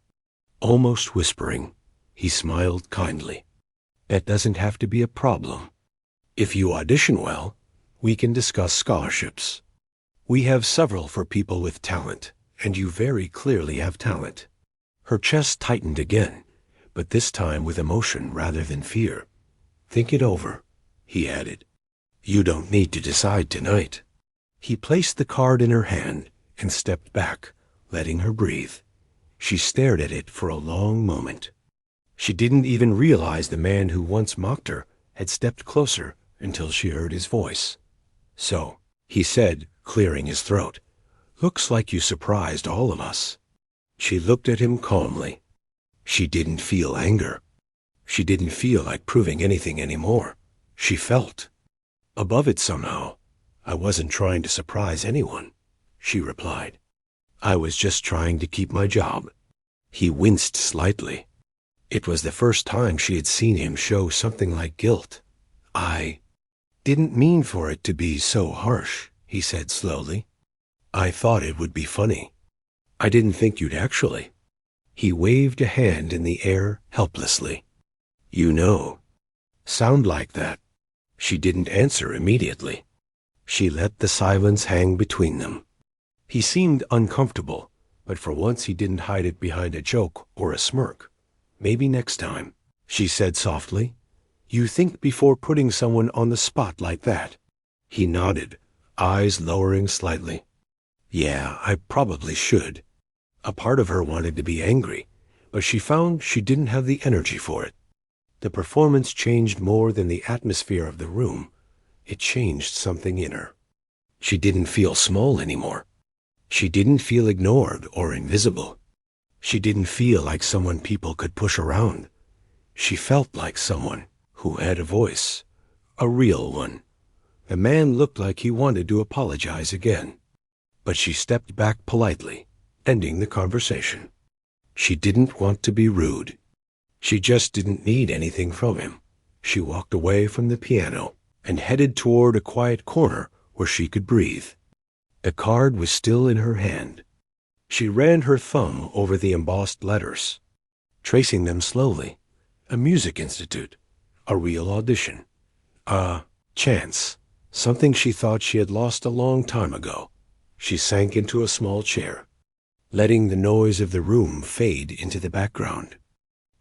Almost whispering, he smiled kindly. That doesn't have to be a problem. If you audition well, we can discuss scholarships. We have several for people with talent, and you very clearly have talent. Her chest tightened again, but this time with emotion rather than fear. Think it over, he added. You don't need to decide tonight. He placed the card in her hand and stepped back, letting her breathe. She stared at it for a long moment. She didn't even realize the man who once mocked her had stepped closer until she heard his voice. So, he said, clearing his throat, looks like you surprised all of us. She looked at him calmly. She didn't feel anger. She didn't feel like proving anything anymore. She felt above it somehow. I wasn't trying to surprise anyone, she replied. I was just trying to keep my job. He winced slightly. It was the first time she had seen him show something like guilt. I didn't mean for it to be so harsh, he said slowly. I thought it would be funny. I didn't think you'd actually. He waved a hand in the air helplessly. You know, sound like that. She didn't answer immediately. She let the silence hang between them. He seemed uncomfortable, but for once he didn't hide it behind a joke or a smirk. Maybe next time, she said softly. You think before putting someone on the spot like that? He nodded, eyes lowering slightly. Yeah, I probably should. A part of her wanted to be angry, but she found she didn't have the energy for it. The performance changed more than the atmosphere of the room. It changed something in her. She didn't feel small anymore. She didn't feel ignored or invisible. She didn't feel like someone people could push around. She felt like someone who had a voice, a real one. The man looked like he wanted to apologize again, but she stepped back politely, ending the conversation. She didn't want to be rude. She just didn't need anything from him. She walked away from the piano and headed toward a quiet corner where she could breathe. The card was still in her hand. She ran her thumb over the embossed letters, tracing them slowly. A music institute, a real audition, a chance, something she thought she had lost a long time ago. She sank into a small chair, letting the noise of the room fade into the background.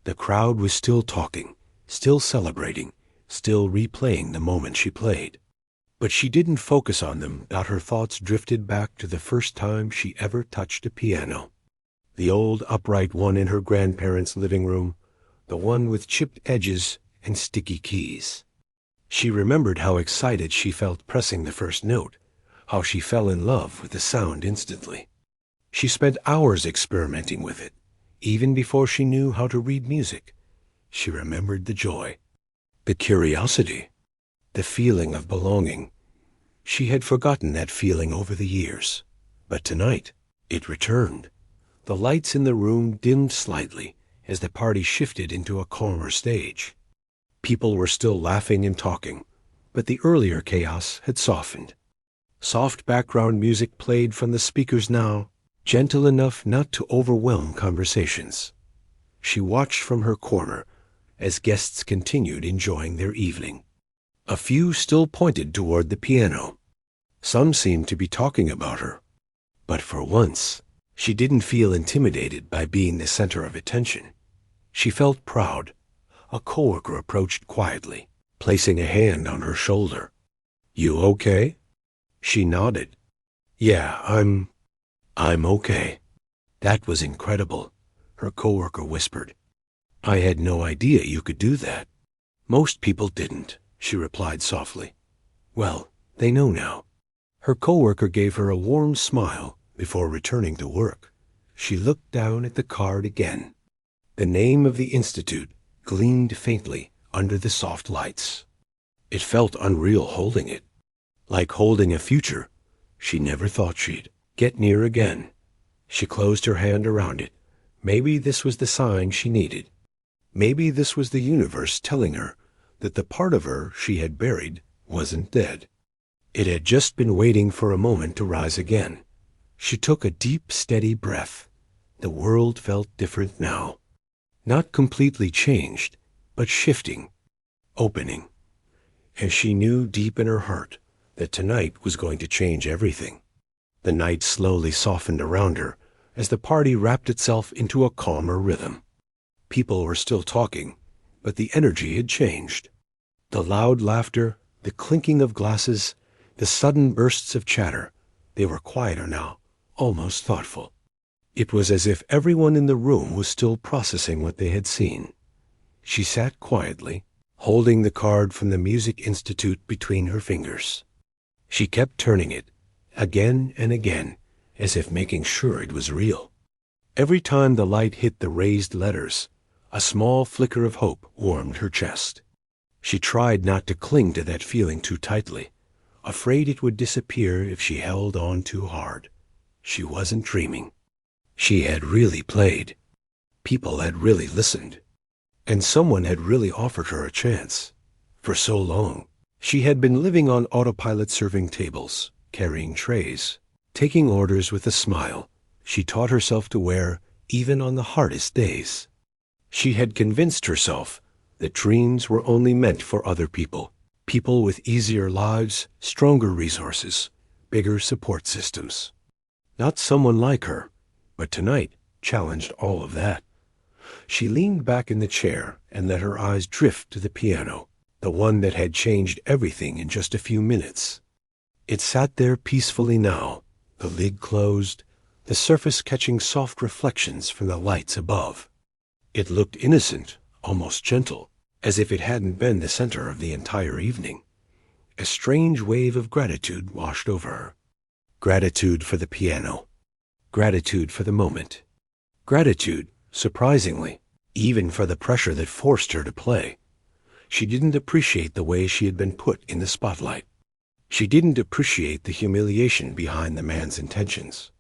The crowd was still talking, still celebrating, still replaying the moment she played. But she didn't focus on them. Her thoughts drifted back to the first time she ever touched a piano. The old upright one in her grandparents' living room, the one with chipped edges and sticky keys. She remembered how excited she felt pressing the first note, how she fell in love with the sound instantly. She spent hours experimenting with it, even before she knew how to read music. She remembered the joy, the curiosity, the feeling of belonging. She had forgotten that feeling over the years, but tonight it returned. The lights in the room dimmed slightly as the party shifted into a calmer stage. People were still laughing and talking, but the earlier chaos had softened. Soft background music played from the speakers now, gentle enough not to overwhelm conversations. She watched from her corner, as guests continued enjoying their evening. A few still pointed toward the piano. Some seemed to be talking about her. But for once, she didn't feel intimidated by being the center of attention. She felt proud. A coworker approached quietly, placing a hand on her shoulder. "You okay?" She nodded. "Yeah, I'm okay." "That was incredible," her coworker whispered. "I had no idea you could do that." "Most people didn't," she replied softly. "Well, they know now." Her coworker gave her a warm smile before returning to work. She looked down at the card again. The name of the institute gleamed faintly under the soft lights. It felt unreal holding it, like holding a future she never thought she'd get near again. She closed her hand around it. Maybe this was the sign she needed. Maybe this was the universe telling her that the part of her she had buried wasn't dead. It had just been waiting for a moment to rise again. She took a deep, steady breath. The world felt different now. Not completely changed, but shifting, opening. And she knew deep in her heart that tonight was going to change everything. The night slowly softened around her as the party wrapped itself into a calmer rhythm. People were still talking, but the energy had changed. The loud laughter, the clinking of glasses, the sudden bursts of chatter, they were quieter now, almost thoughtful. It was as if everyone in the room was still processing what they had seen. She sat quietly, holding the card from the Music Institute between her fingers. She kept turning it, again and again, as if making sure it was real. Every time the light hit the raised letters, a small flicker of hope warmed her chest. She tried not to cling to that feeling too tightly, afraid it would disappear if she held on too hard. She wasn't dreaming. She had really played. People had really listened. And someone had really offered her a chance. For so long, she had been living on autopilot, serving tables, carrying trays, taking orders with a smile she taught herself to wear even on the hardest days. She had convinced herself that dreams were only meant for other people, people with easier lives, stronger resources, bigger support systems. Not someone like her, but tonight challenged all of that. She leaned back in the chair and let her eyes drift to the piano, the one that had changed everything in just a few minutes. It sat there peacefully now, the lid closed, the surface catching soft reflections from the lights above. It looked innocent, almost gentle, as if it hadn't been the center of the entire evening. A strange wave of gratitude washed over her. Gratitude for the piano. Gratitude for the moment. Gratitude, surprisingly, even for the pressure that forced her to play. She didn't appreciate the way she had been put in the spotlight. She didn't appreciate the humiliation behind the man's intentions.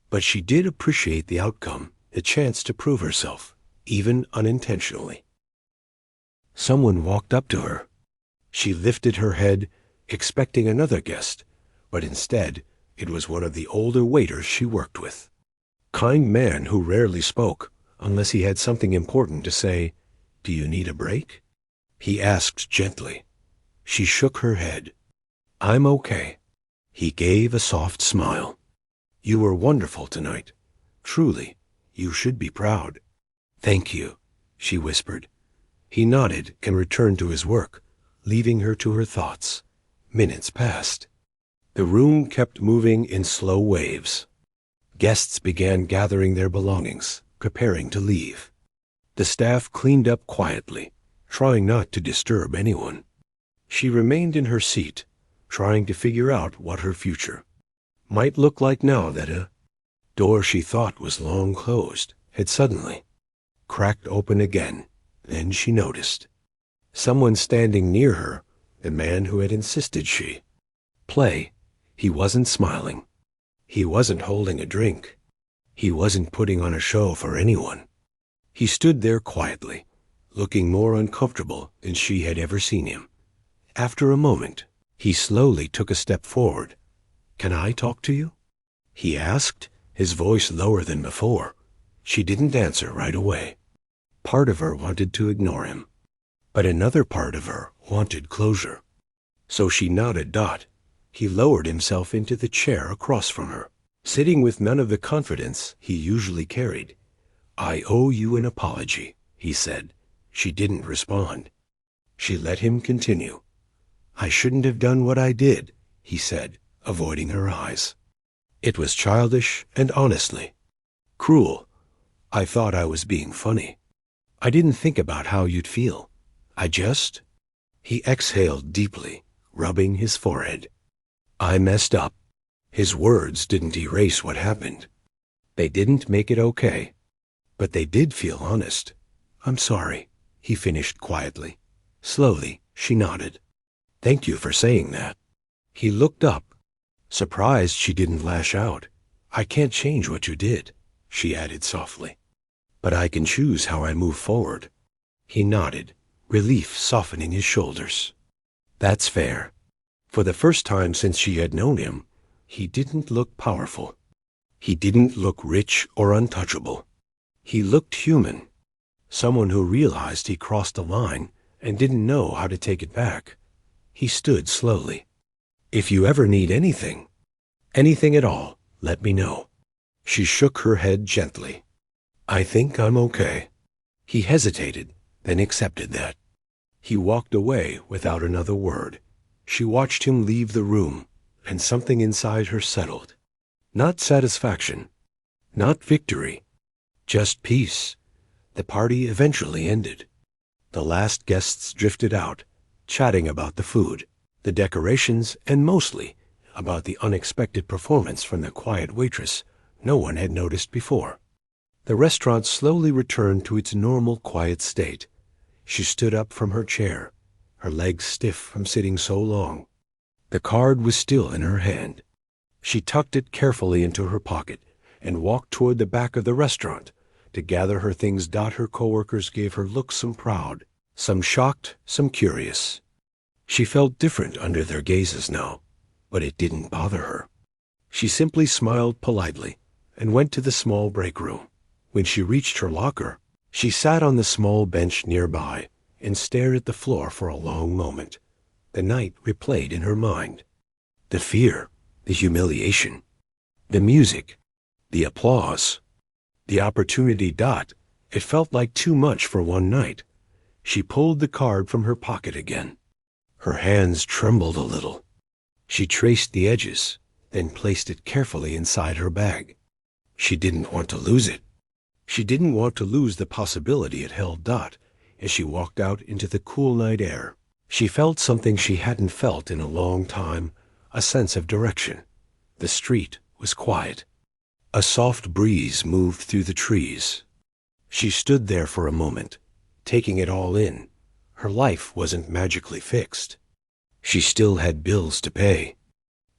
But she did appreciate the outcome, the chance to prove herself, even unintentionally. Someone walked up to her. She lifted her head, expecting another guest, but instead it was one of the older waiters she worked with. Kind man who rarely spoke, unless he had something important to say. "Do you need a break?" he asked gently. She shook her head. "I'm okay." He gave a soft smile. "You were wonderful tonight. Truly, you should be proud." "Thank you," she whispered. He nodded and returned to his work, leaving her to her thoughts. Minutes passed. The room kept moving in slow waves. Guests began gathering their belongings, preparing to leave. The staff cleaned up quietly, trying not to disturb anyone. She remained in her seat, trying to figure out what her future might look like now that a door she thought was long closed had suddenly cracked open again. Then she noticed someone standing near her, the man who had insisted she play. He wasn't smiling. He wasn't holding a drink. He wasn't putting on a show for anyone. He stood there quietly, looking more uncomfortable than she had ever seen him. After a moment, he slowly took a step forward. "Can I talk to you?" he asked, his voice lower than before. She didn't answer right away. Part of her wanted to ignore him. But another part of her wanted closure. So she nodded Dot. He lowered himself into the chair across from her, sitting with none of the confidence he usually carried. "I owe you an apology," he said. She didn't respond. She let him continue. "I shouldn't have done what I did," he said, avoiding her eyes. "It was childish and honestly cruel. I thought I was being funny. I didn't think about how you'd feel. I just—" He exhaled deeply, rubbing his forehead. "I messed up." His words didn't erase what happened. They didn't make it okay. But they did feel honest. "I'm sorry," he finished quietly. Slowly, she nodded. "Thank you for saying that." He looked up, surprised she didn't lash out. "I can't change what you did," she added softly. "But I can choose how I move forward." He nodded, relief softening his shoulders. "That's fair." For the first time since she had known him, he didn't look powerful. He didn't look rich or untouchable. He looked human. Someone who realized he crossed a line and didn't know how to take it back. He stood slowly. "If you ever need anything at all, let me know." She shook her head gently. "I think I'm okay." He hesitated, then accepted that. He walked away without another word. She watched him leave the room, and something inside her settled. Not satisfaction, not victory, just peace. The party eventually ended. The last guests drifted out, chatting about the food, the decorations, and mostly about the unexpected performance from the quiet waitress no one had noticed before. The restaurant slowly returned to its normal quiet state. She stood up from her chair, her legs stiff from sitting so long. The card was still in her hand. She tucked it carefully into her pocket and walked toward the back of the restaurant to gather her things. Her coworkers gave her looks, some proud, some shocked, some curious. She felt different under their gazes now, but it didn't bother her. She simply smiled politely and went to the small break room. When she reached her locker, she sat on the small bench nearby and stared at the floor for a long moment. The night replayed in her mind. The fear, the humiliation, the music, the applause, the opportunity. It felt like too much for one night. She pulled the card from her pocket again. Her hands trembled a little. She traced the edges, then placed it carefully inside her bag. She didn't want to lose it. She didn't want to lose the possibility it held. As she walked out into the cool night air, she felt something she hadn't felt in a long time, a sense of direction. The street was quiet. A soft breeze moved through the trees. She stood there for a moment, taking it all in. Her life wasn't magically fixed. She still had bills to pay.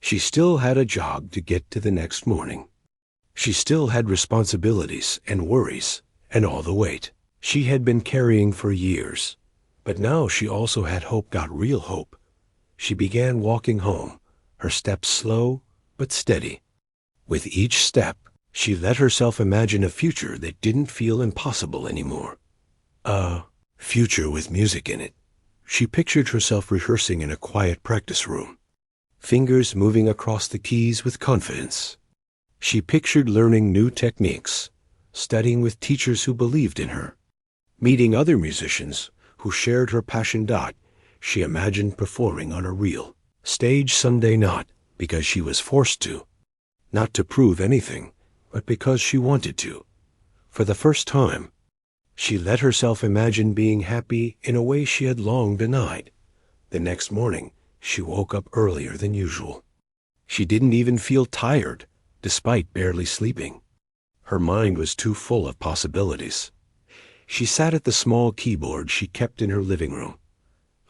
She still had a job to get to the next morning. She still had responsibilities and worries and all the weight she had been carrying for years. But now she also had hope, got real hope. She began walking home, her steps slow but steady. With each step, she let herself imagine a future that didn't feel impossible anymore. A future with music in it. She pictured herself rehearsing in a quiet practice room, fingers moving across the keys with confidence. She pictured learning new techniques, studying with teachers who believed in her, meeting other musicians who shared her passion. She imagined performing on a real stage someday, not because she was forced to, not to prove anything, but because she wanted to. For the first time, she let herself imagine being happy in a way she had long denied. The next morning, she woke up earlier than usual. She didn't even feel tired, despite barely sleeping. Her mind was too full of possibilities. She sat at the small keyboard she kept in her living room,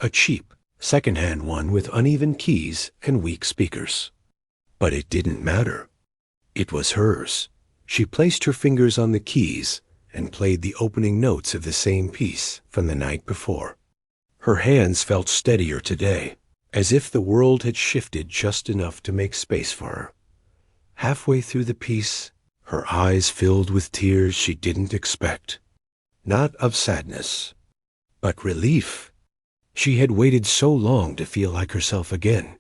a cheap, second-hand one with uneven keys and weak speakers. But it didn't matter. It was hers. She placed her fingers on the keys and played the opening notes of the same piece from the night before. Her hands felt steadier today, as if the world had shifted just enough to make space for her. Halfway through the piece, her eyes filled with tears she didn't expect. Not of sadness, but relief. She had waited so long to feel like herself again.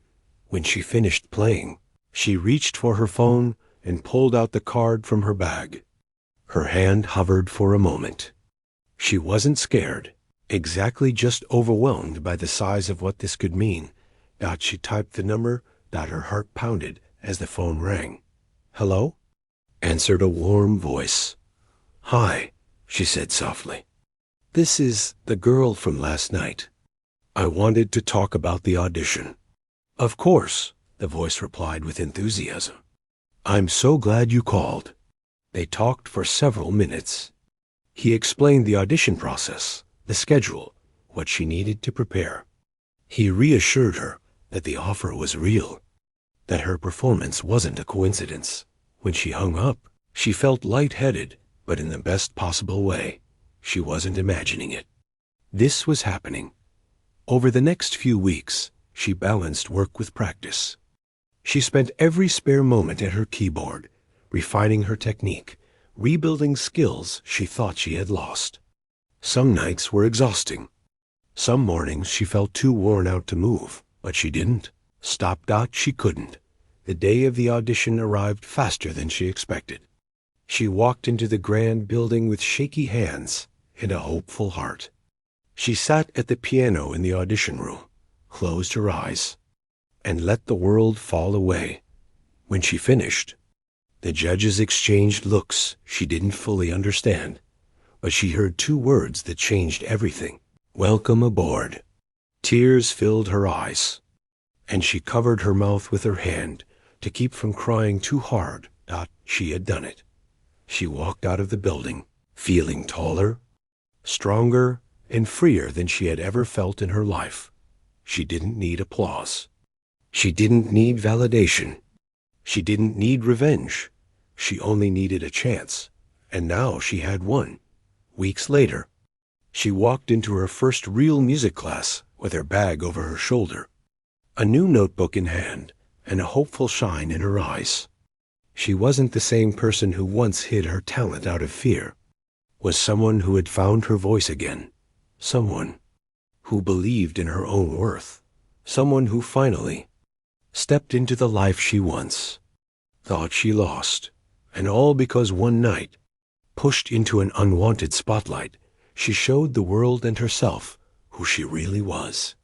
When she finished playing, she reached for her phone and pulled out the card from her bag. Her hand hovered for a moment. She wasn't scared, exactly just overwhelmed by the size of what this could mean. She typed the number. Her heart pounded as the phone rang. "Hello?" answered a warm voice. "Hi," she said softly. "This is the girl from last night. I wanted to talk about the audition." "Of course," the voice replied with enthusiasm. "I'm so glad you called." They talked for several minutes. He explained the audition process, the schedule, what she needed to prepare. He reassured her that the offer was real, that her performance wasn't a coincidence. When she hung up, she felt lightheaded, but in the best possible way. She wasn't imagining it. This was happening. Over the next few weeks, she balanced work with practice. She spent every spare moment at her keyboard, refining her technique, rebuilding skills she thought she had lost. Some nights were exhausting. Some mornings she felt too worn out to move, but she didn't. Stop. She couldn't. The day of the audition arrived faster than she expected. She walked into the grand building with shaky hands and a hopeful heart. She sat at the piano in the audition room, closed her eyes, and let the world fall away. When she finished, the judges exchanged looks she didn't fully understand, but she heard two words that changed everything. "Welcome aboard." Tears filled her eyes, and she covered her mouth with her hand to keep from crying too hard. She had done it. She walked out of the building, feeling taller, stronger, and freer than she had ever felt in her life. She didn't need applause. She didn't need validation. She didn't need revenge. She only needed a chance, and now she had one. Weeks later, she walked into her first real music class with her bag over her shoulder, a new notebook in hand, and a hopeful shine in her eyes. She wasn't the same person who once hid her talent out of fear. Was someone who had found her voice again. Someone who believed in her own worth. Someone who finally stepped into the life she once thought she lost. And all because one night, pushed into an unwanted spotlight, she showed the world and herself who she really was.